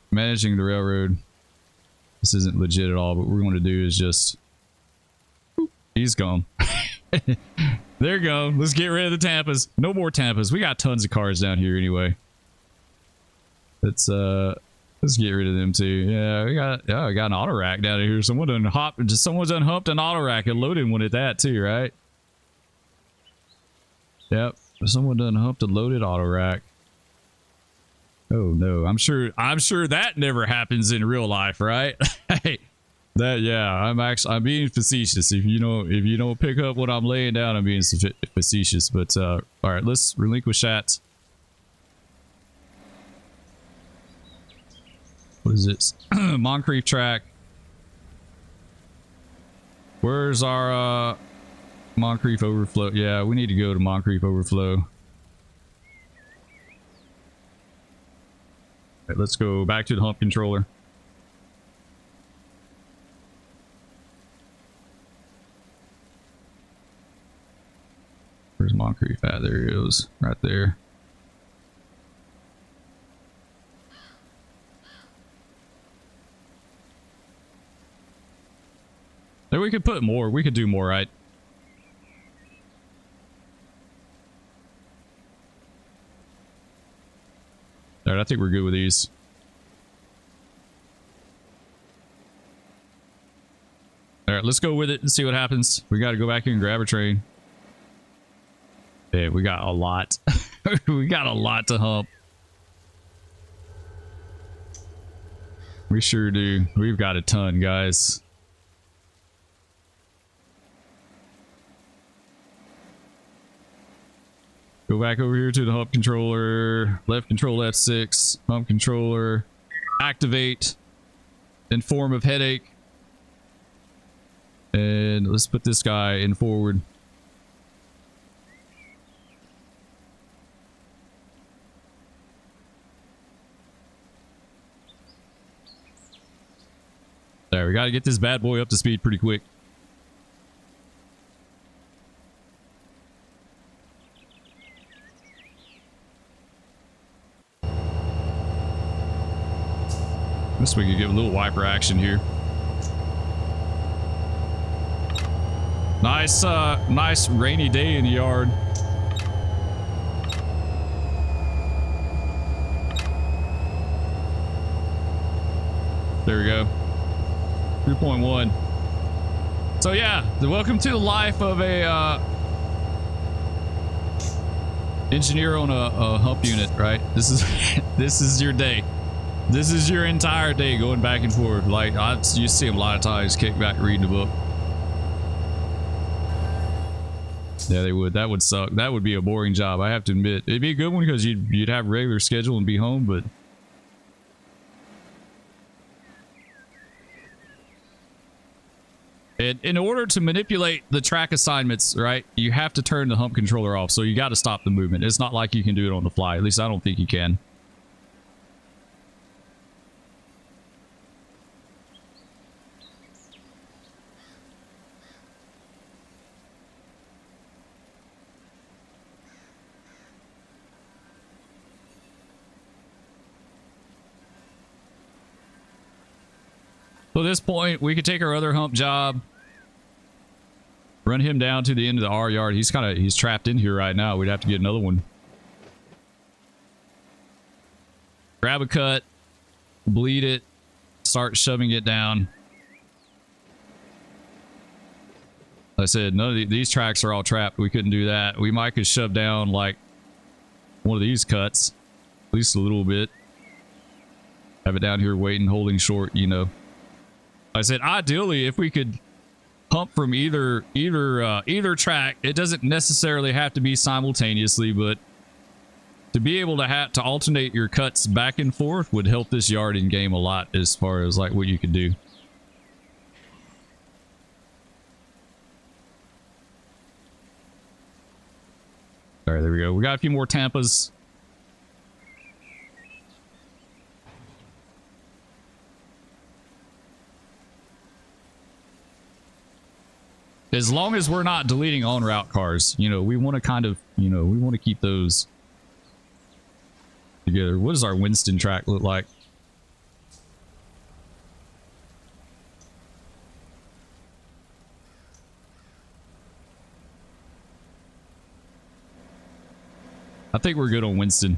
managing the railroad. This isn't legit at all. What we're going to do is just... He's gone. There you go. Let's get rid of the Tampas. No more Tampas. We got tons of cars down here anyway. Let's get rid of them too. Yeah, we got an auto rack down here. Someone's unhumped an auto rack and loaded one at that too, right? Yep. Someone done humped a loaded auto rack. Oh no, I'm sure that never happens in real life, right? Hey, I'm being facetious. If you don't pick up what I'm laying down, I'm being facetious. But all right, let's relinquish that. What is this? Moncrief track. Where's our Moncrief overflow? Yeah, we need to go to Moncrief overflow. Right, let's go back to the hump controller. Where's Moncrief at? There he is, right there. There, we could put more. We could do more, right? All right, I think we're good with these. All right, let's go with it and see what happens. We got to go back here and grab a train. Yeah, we got a lot. We got a lot to hump. We sure do. We've got a ton, guys. Go back over here to the hump controller. Left control F6. Hump controller. Activate. In form of headache. And let's put this guy in forward. There, we got to get this bad boy up to speed pretty quick. Guess we could give a little wiper action here. Nice, nice rainy day in the yard. There we go. 3.1. So yeah, welcome to the life of a engineer on a hump unit, right? This is this is your day. This is your entire day going back and forth. Like you see him a lot of times kick back reading a book. Yeah, they would. That would suck. That would be a boring job, I have to admit. It'd be a good one because you'd have a regular schedule and be home, but in order to manipulate the track assignments, right, you have to turn the hump controller off. So you got to stop the movement. It's not like you can do it on the fly. At least I don't think you can. So at this point, we could take our other hump job, run him down to the end of the R yard. He's trapped in here right now. We'd have to get another one. Grab a cut, bleed it, start shoving it down. Like I said, none of these tracks are all trapped. We couldn't do that. We might could shove down like one of these cuts, at least a little bit. Have it down here waiting, holding short, you know. I said, ideally, if we could hump from either track, it doesn't necessarily have to be simultaneously, but to be able to alternate your cuts back and forth would help this yard in game a lot as far as like what you could do. All right, there we go. We got a few more Tampas. As long as we're not deleting on route cars, you know, we want to kind of, you know, we want to keep those together. What does our Winston track look like? I think we're good on Winston.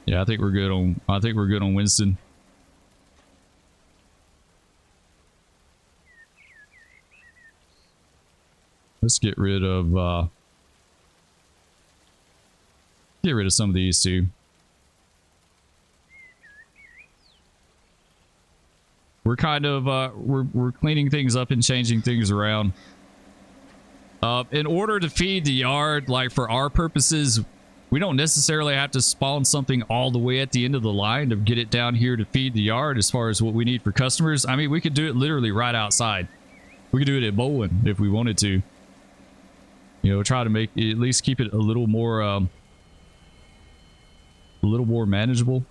Yeah, I think we're good on Winston. Let's get rid of some of these too. We're kind of we're cleaning things up and changing things around. In order to feed the yard, like for our purposes, we don't necessarily have to spawn something all the way at the end of the line to get it down here to feed the yard as far as what we need for customers. I mean, we could do it literally right outside. We could do it at bowling if we wanted to. You know, try to make at least keep it a little more manageable.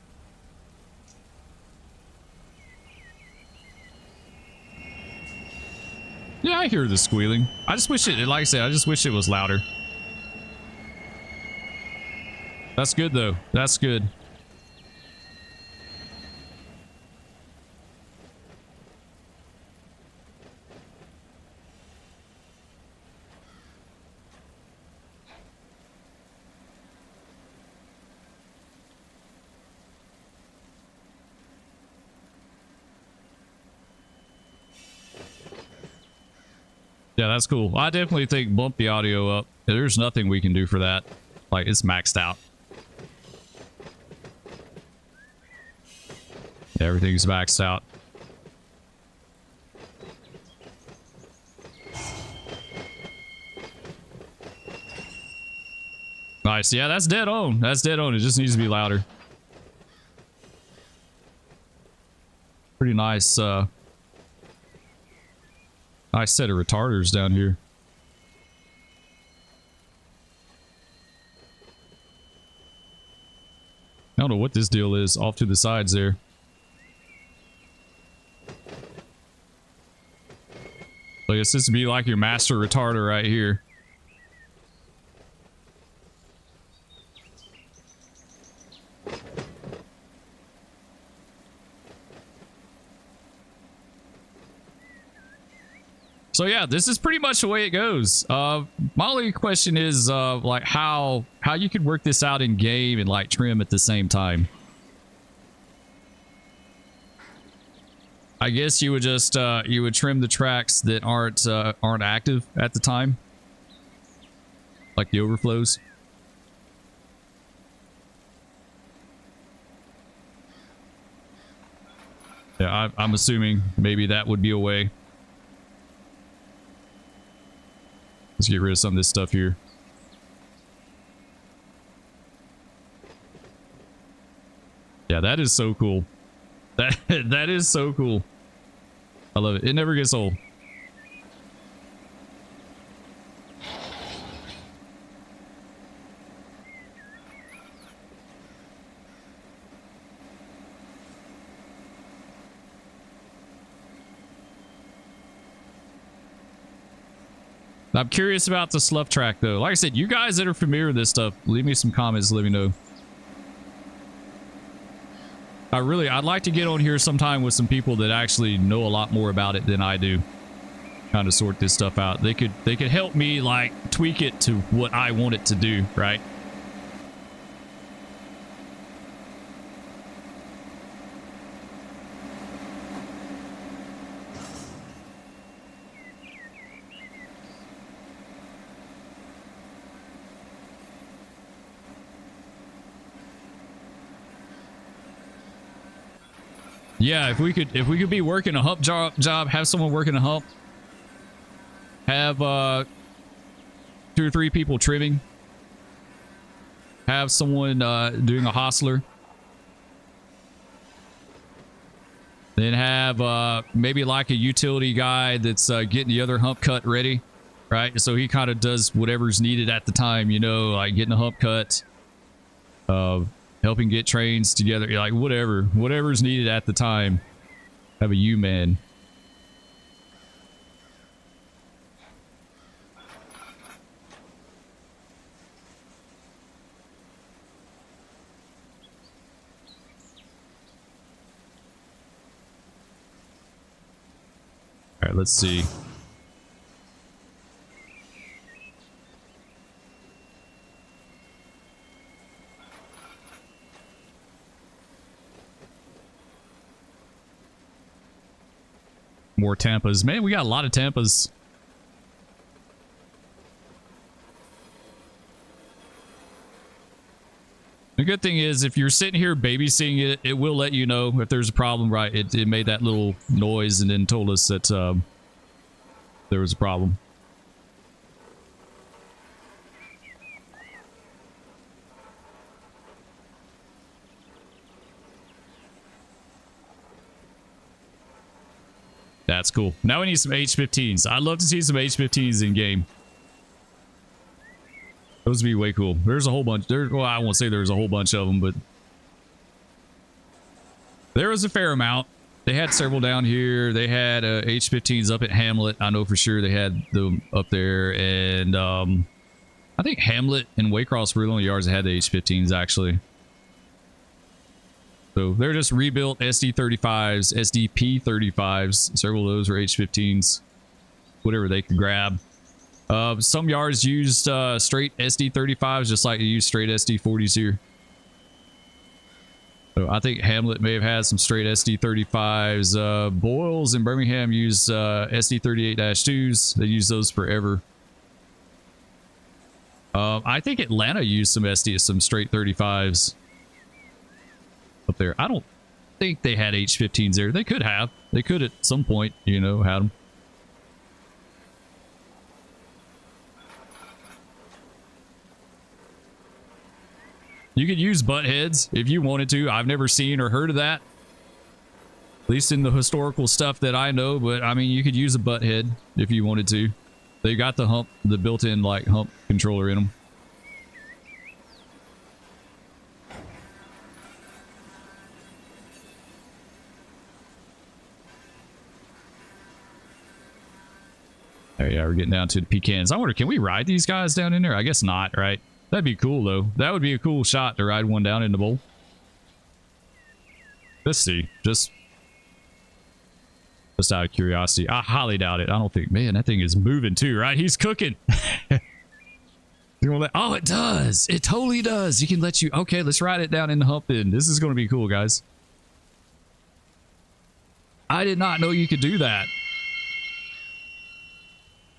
Yeah, I hear the squealing. I just wish it, like I said, I just wish it was louder. That's good though. That's good. Yeah, that's cool. I definitely think bump the audio up. There's nothing we can do for that. Like, it's maxed out. Yeah, everything's maxed out. Nice. Yeah, that's dead on. That's dead on. It just needs to be louder. Pretty nice, nice set of retarders down here. I don't know what this deal is off to the sides there. this. This would be like your master retarder right here. So yeah, this is pretty much the way it goes. My only question is like how you could work this out in game and like trim at the same time. I guess you would just you would trim the tracks that aren't active at the time, like the overflows. Yeah, I'm assuming maybe that would be a way. Let's get rid of some of this stuff here. Yeah, that is so cool. That is so cool. I love it. It never gets old. I'm curious about the slough track though. Like I said, you guys that are familiar with this stuff, leave me some comments, let me know. I'd like to get on here sometime with some people that actually know a lot more about it than I do. Kind of sort this stuff out. They could help me like tweak it to what I want it to do, right? Yeah, if we could be working a hump job, have someone working a hump, have 2 or 3 people trimming, have someone doing a hostler, then have maybe like a utility guy that's getting the other hump cut ready, right? So he kind of does whatever's needed at the time, you know, like getting a hump cut, helping get trains together, like whatever's needed at the time. Have a U-man. All right, let's see. More Tampas. Man, we got a lot of Tampas. The good thing is, if you're sitting here babysitting it, it will let you know if there's a problem, right? It made that little noise and then told us that there was a problem. That's cool. Now we need some H-15s. I'd love to see some H-15s in game. Those would be way cool. There's a whole bunch. Well, I won't say there's a whole bunch of them, but there was a fair amount. They had several down here. They had H-15s up at Hamlet. I know for sure they had them up there. And I think Hamlet and Waycross were the only yards that had the H-15s, actually. So they're just rebuilt SD-35s, SDP-35s. Several of those were H-15s. Whatever they could grab. Some yards used straight SD-35s, just like you use straight SD-40s here. So I think Hamlet may have had some straight SD-35s. Boyles in Birmingham used SD-38-2s. They use those forever. I think Atlanta used some straight 35s. Up there. I don't think they had H-15s there. They could have. They could at some point, you know, had them. You could use butt heads if you wanted to. I've never seen or heard of that. At least in the historical stuff that I know, but I mean, you could use a butt head if you wanted to. They got the hump, the built-in like hump controller in them. Oh, yeah, we're getting down to the pecans. I wonder, can we ride these guys down in there? I guess not, right? That'd be cool, though. That would be a cool shot to ride one down in the bowl. Let's see. Just out of curiosity. I highly doubt it. I don't think... Man, that thing is moving too, right? He's cooking. Oh, it does. It totally does. You can let you... Okay, let's ride it down in the hump then. This is going to be cool, guys. I did not know you could do that.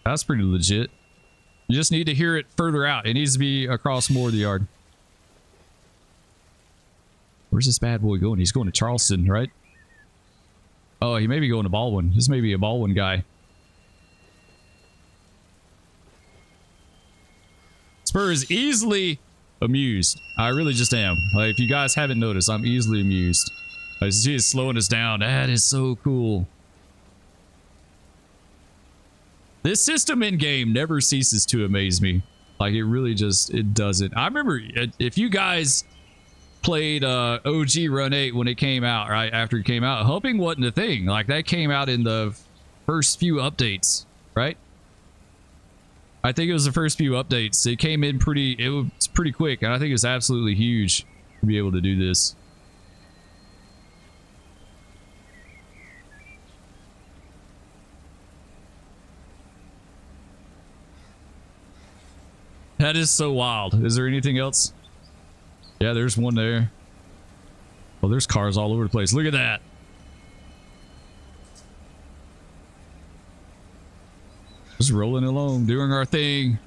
That's pretty legit. You just need to hear it further out. It needs to be across more of the yard. Where's this bad boy going? He's going to Charleston, right? Oh, he may be going to Baldwin. This may be a Baldwin guy. Spur is easily amused. I really just am. Like, if you guys haven't noticed, I'm easily amused. I see it slowing us down. That is so cool. This system in game never ceases to amaze me. Like, it really just, it doesn't. I remember if you guys played OG Run 8 when it came out, right after it came out, humping wasn't a thing. Like, that came out in the first few updates, right? I think it was the first few updates. It came in pretty, it was pretty quick, and I think it's absolutely huge to be able to do this. That is so wild. Is there anything else? Yeah, there's one there. Oh, there's cars all over the place. Look at that. Just rolling along, doing our thing.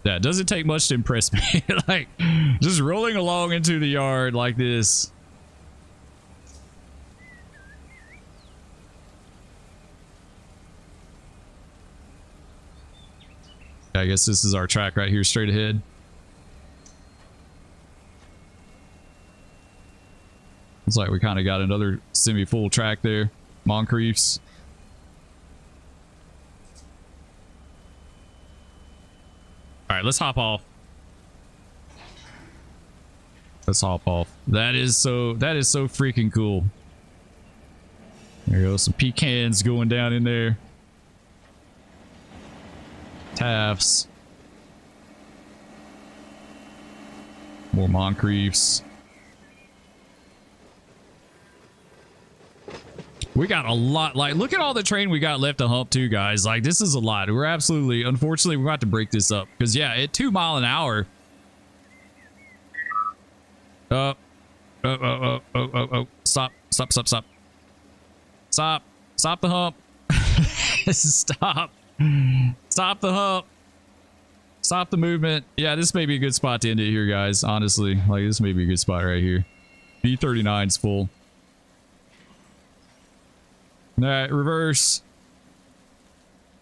Yeah, it doesn't take much to impress me. Like, just rolling along into the yard like this. I guess this is our track right here, straight ahead. Looks like we kind of got another semi-full track there. Moncriefs. All right, let's hop off. Let's hop off. That is so freaking cool. There goes some pecans going down in there. Taffs. More Moncriefs. We got a lot. Like, look at all the train we got left to hump too, guys. Like, this is a lot. We're absolutely, unfortunately, we're about to break this up. Because, yeah, at 2 miles an hour. Oh. Stop. Stop the hump. Stop. Stop the hump. Stop the movement. Yeah, this may be a good spot to end it here, guys. Honestly, like, this may be a good spot right here. B39's full. All right, reverse.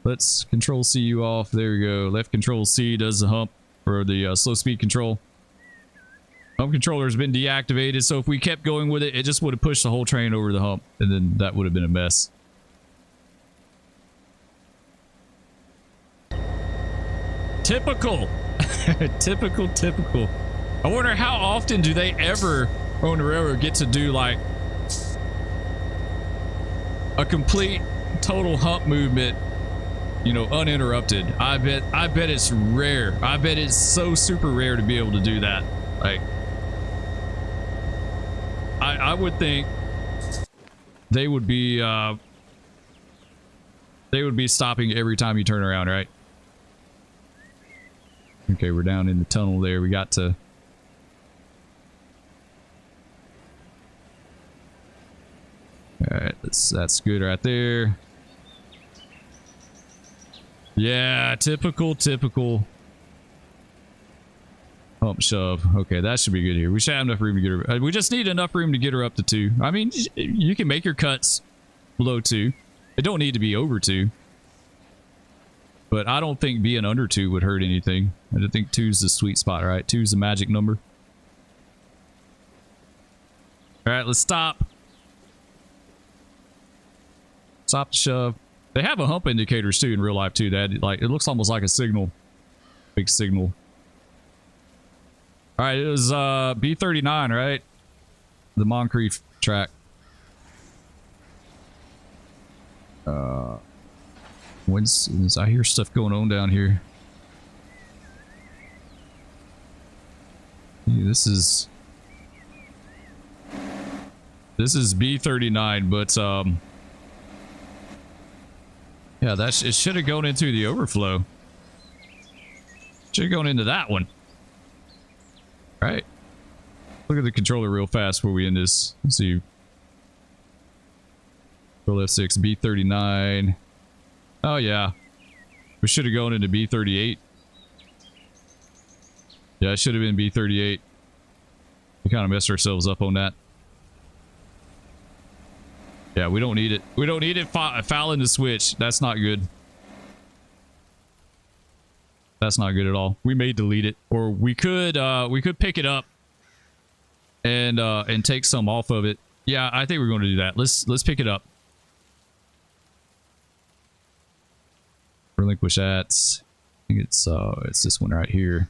Let's control C you off. There we go. Left control C does the hump, or the slow speed control. Hump controller has been deactivated, so if we kept going with it, it just would have pushed the whole train over the hump, and then that would have been a mess. Typical. Typical. I wonder how often do they ever on the railroad get to do like a complete total hump movement, you know, uninterrupted. I bet it's rare. I bet it's so super rare to be able to do that. Like, I would think they would be stopping every time you turn around, right? Okay, we're down in the tunnel there. We got to... Alright, that's good right there. Yeah, typical hump shove. Okay, that should be good here. We should have enough room to get her. We just need enough room to get her up to 2. I mean, you can make your cuts below 2. It don't need to be over 2. But I don't think being under 2 would hurt anything. I just think 2's the sweet spot, right? 2's the magic number. Alright, let's stop. Stop the shove. They have a hump indicators too in real life too. That, like, it looks almost like a signal. Big signal. Alright, it was B39, right? The Moncrief track. When's I hear stuff going on down here. This is B39, but yeah, it should have gone into the overflow. Should have gone into that one. Right. Look at the controller real fast before we end this. Let's see. Control F6, B39. Oh yeah. We should have gone into B38. Yeah, it should have been B38. We kind of messed ourselves up on that. Yeah, we don't need it. We don't need it fouling the switch. That's not good. That's not good at all. We may delete it, or we could pick it up and take some off of it. Yeah, I think we're going to do that. Let's pick it up. Relinquish that. I think it's this one right here.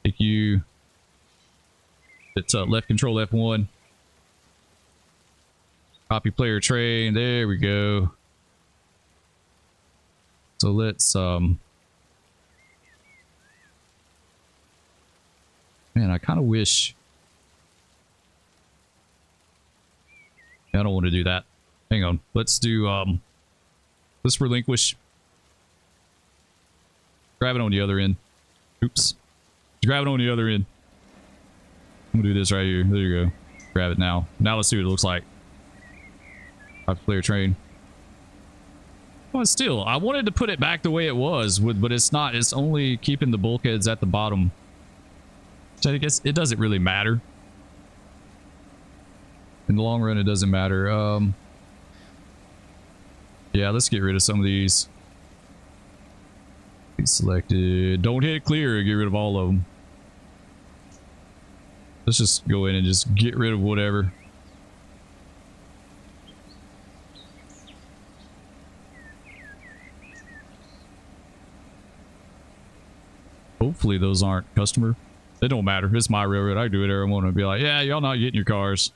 Pick you. It's left control F1. Copy player train. There we go. So let's man, I kind of wish. I don't want to do that. Hang on. Let's do let's relinquish. Grab it on the other end. Oops. Grab it on the other end. I'm gonna do this right here. There you go. Grab it now. Now let's see what it looks like. Player train. Well, still, I wanted to put it back the way it was, but it's not. It's only keeping the bulkheads at the bottom. So I guess it doesn't really matter. In the long run, it doesn't matter. Yeah, let's get rid of some of these. Be selected. Don't hit clear. Get rid of all of them. Let's just go in and just get rid of whatever. Hopefully those aren't customer. It don't matter. It's my railroad. I do whatever I want to be like, yeah, y'all not getting your cars.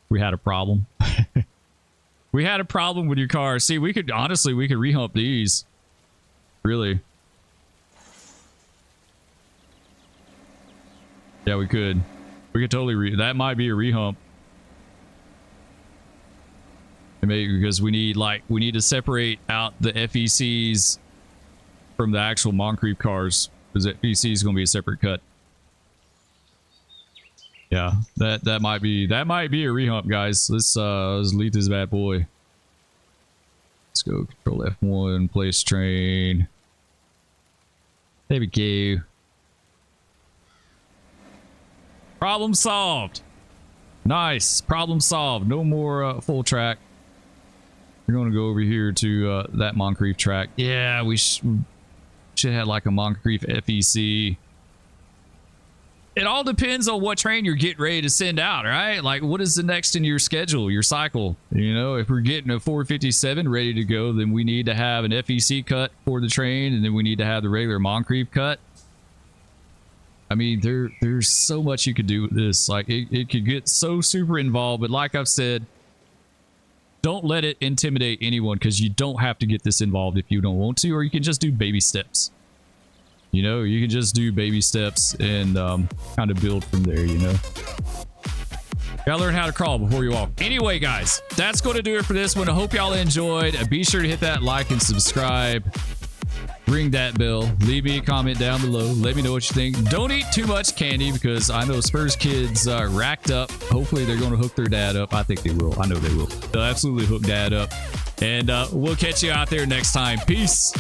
We had a problem. We had a problem with your car. See, we could honestly, we could rehump these. Really. Yeah, we could. We could totally that might be a rehump. Maybe because we need to separate out the FECs from the actual Moncrief cars, because FEC is going to be a separate cut. Yeah, that might be a rehump, guys. Let's delete this bad boy. Let's go control F1, place train. There we go. Problem solved. Nice. Problem solved. No more full track. We're going to go over here to that Moncrief track. Yeah, we should have like a Moncrief FEC. It all depends on what train you're getting ready to send out, right? Like, what is the next in your schedule, your cycle? You know, if we're getting a 457 ready to go, then we need to have an FEC cut for the train, and then we need to have the regular Moncrief cut. I mean, there's so much you could do with this. Like, it could get so super involved, but like I've said, don't let it intimidate anyone, because you don't have to get this involved if you don't want to, or you can just do baby steps. You know, you can just do baby steps and kind of build from there, you know. Gotta learn how to crawl before you walk. Anyway, guys, that's going to do it for this one. I hope y'all enjoyed. Be sure to hit that like and subscribe. Ring that bell. Leave me a comment down below. Let me know what you think. Don't eat too much candy, because I know Spurs kids racked up. Hopefully they're going to hook their dad up. I think they will. I know they will. They'll absolutely hook dad up. And we'll catch you out there next time. Peace.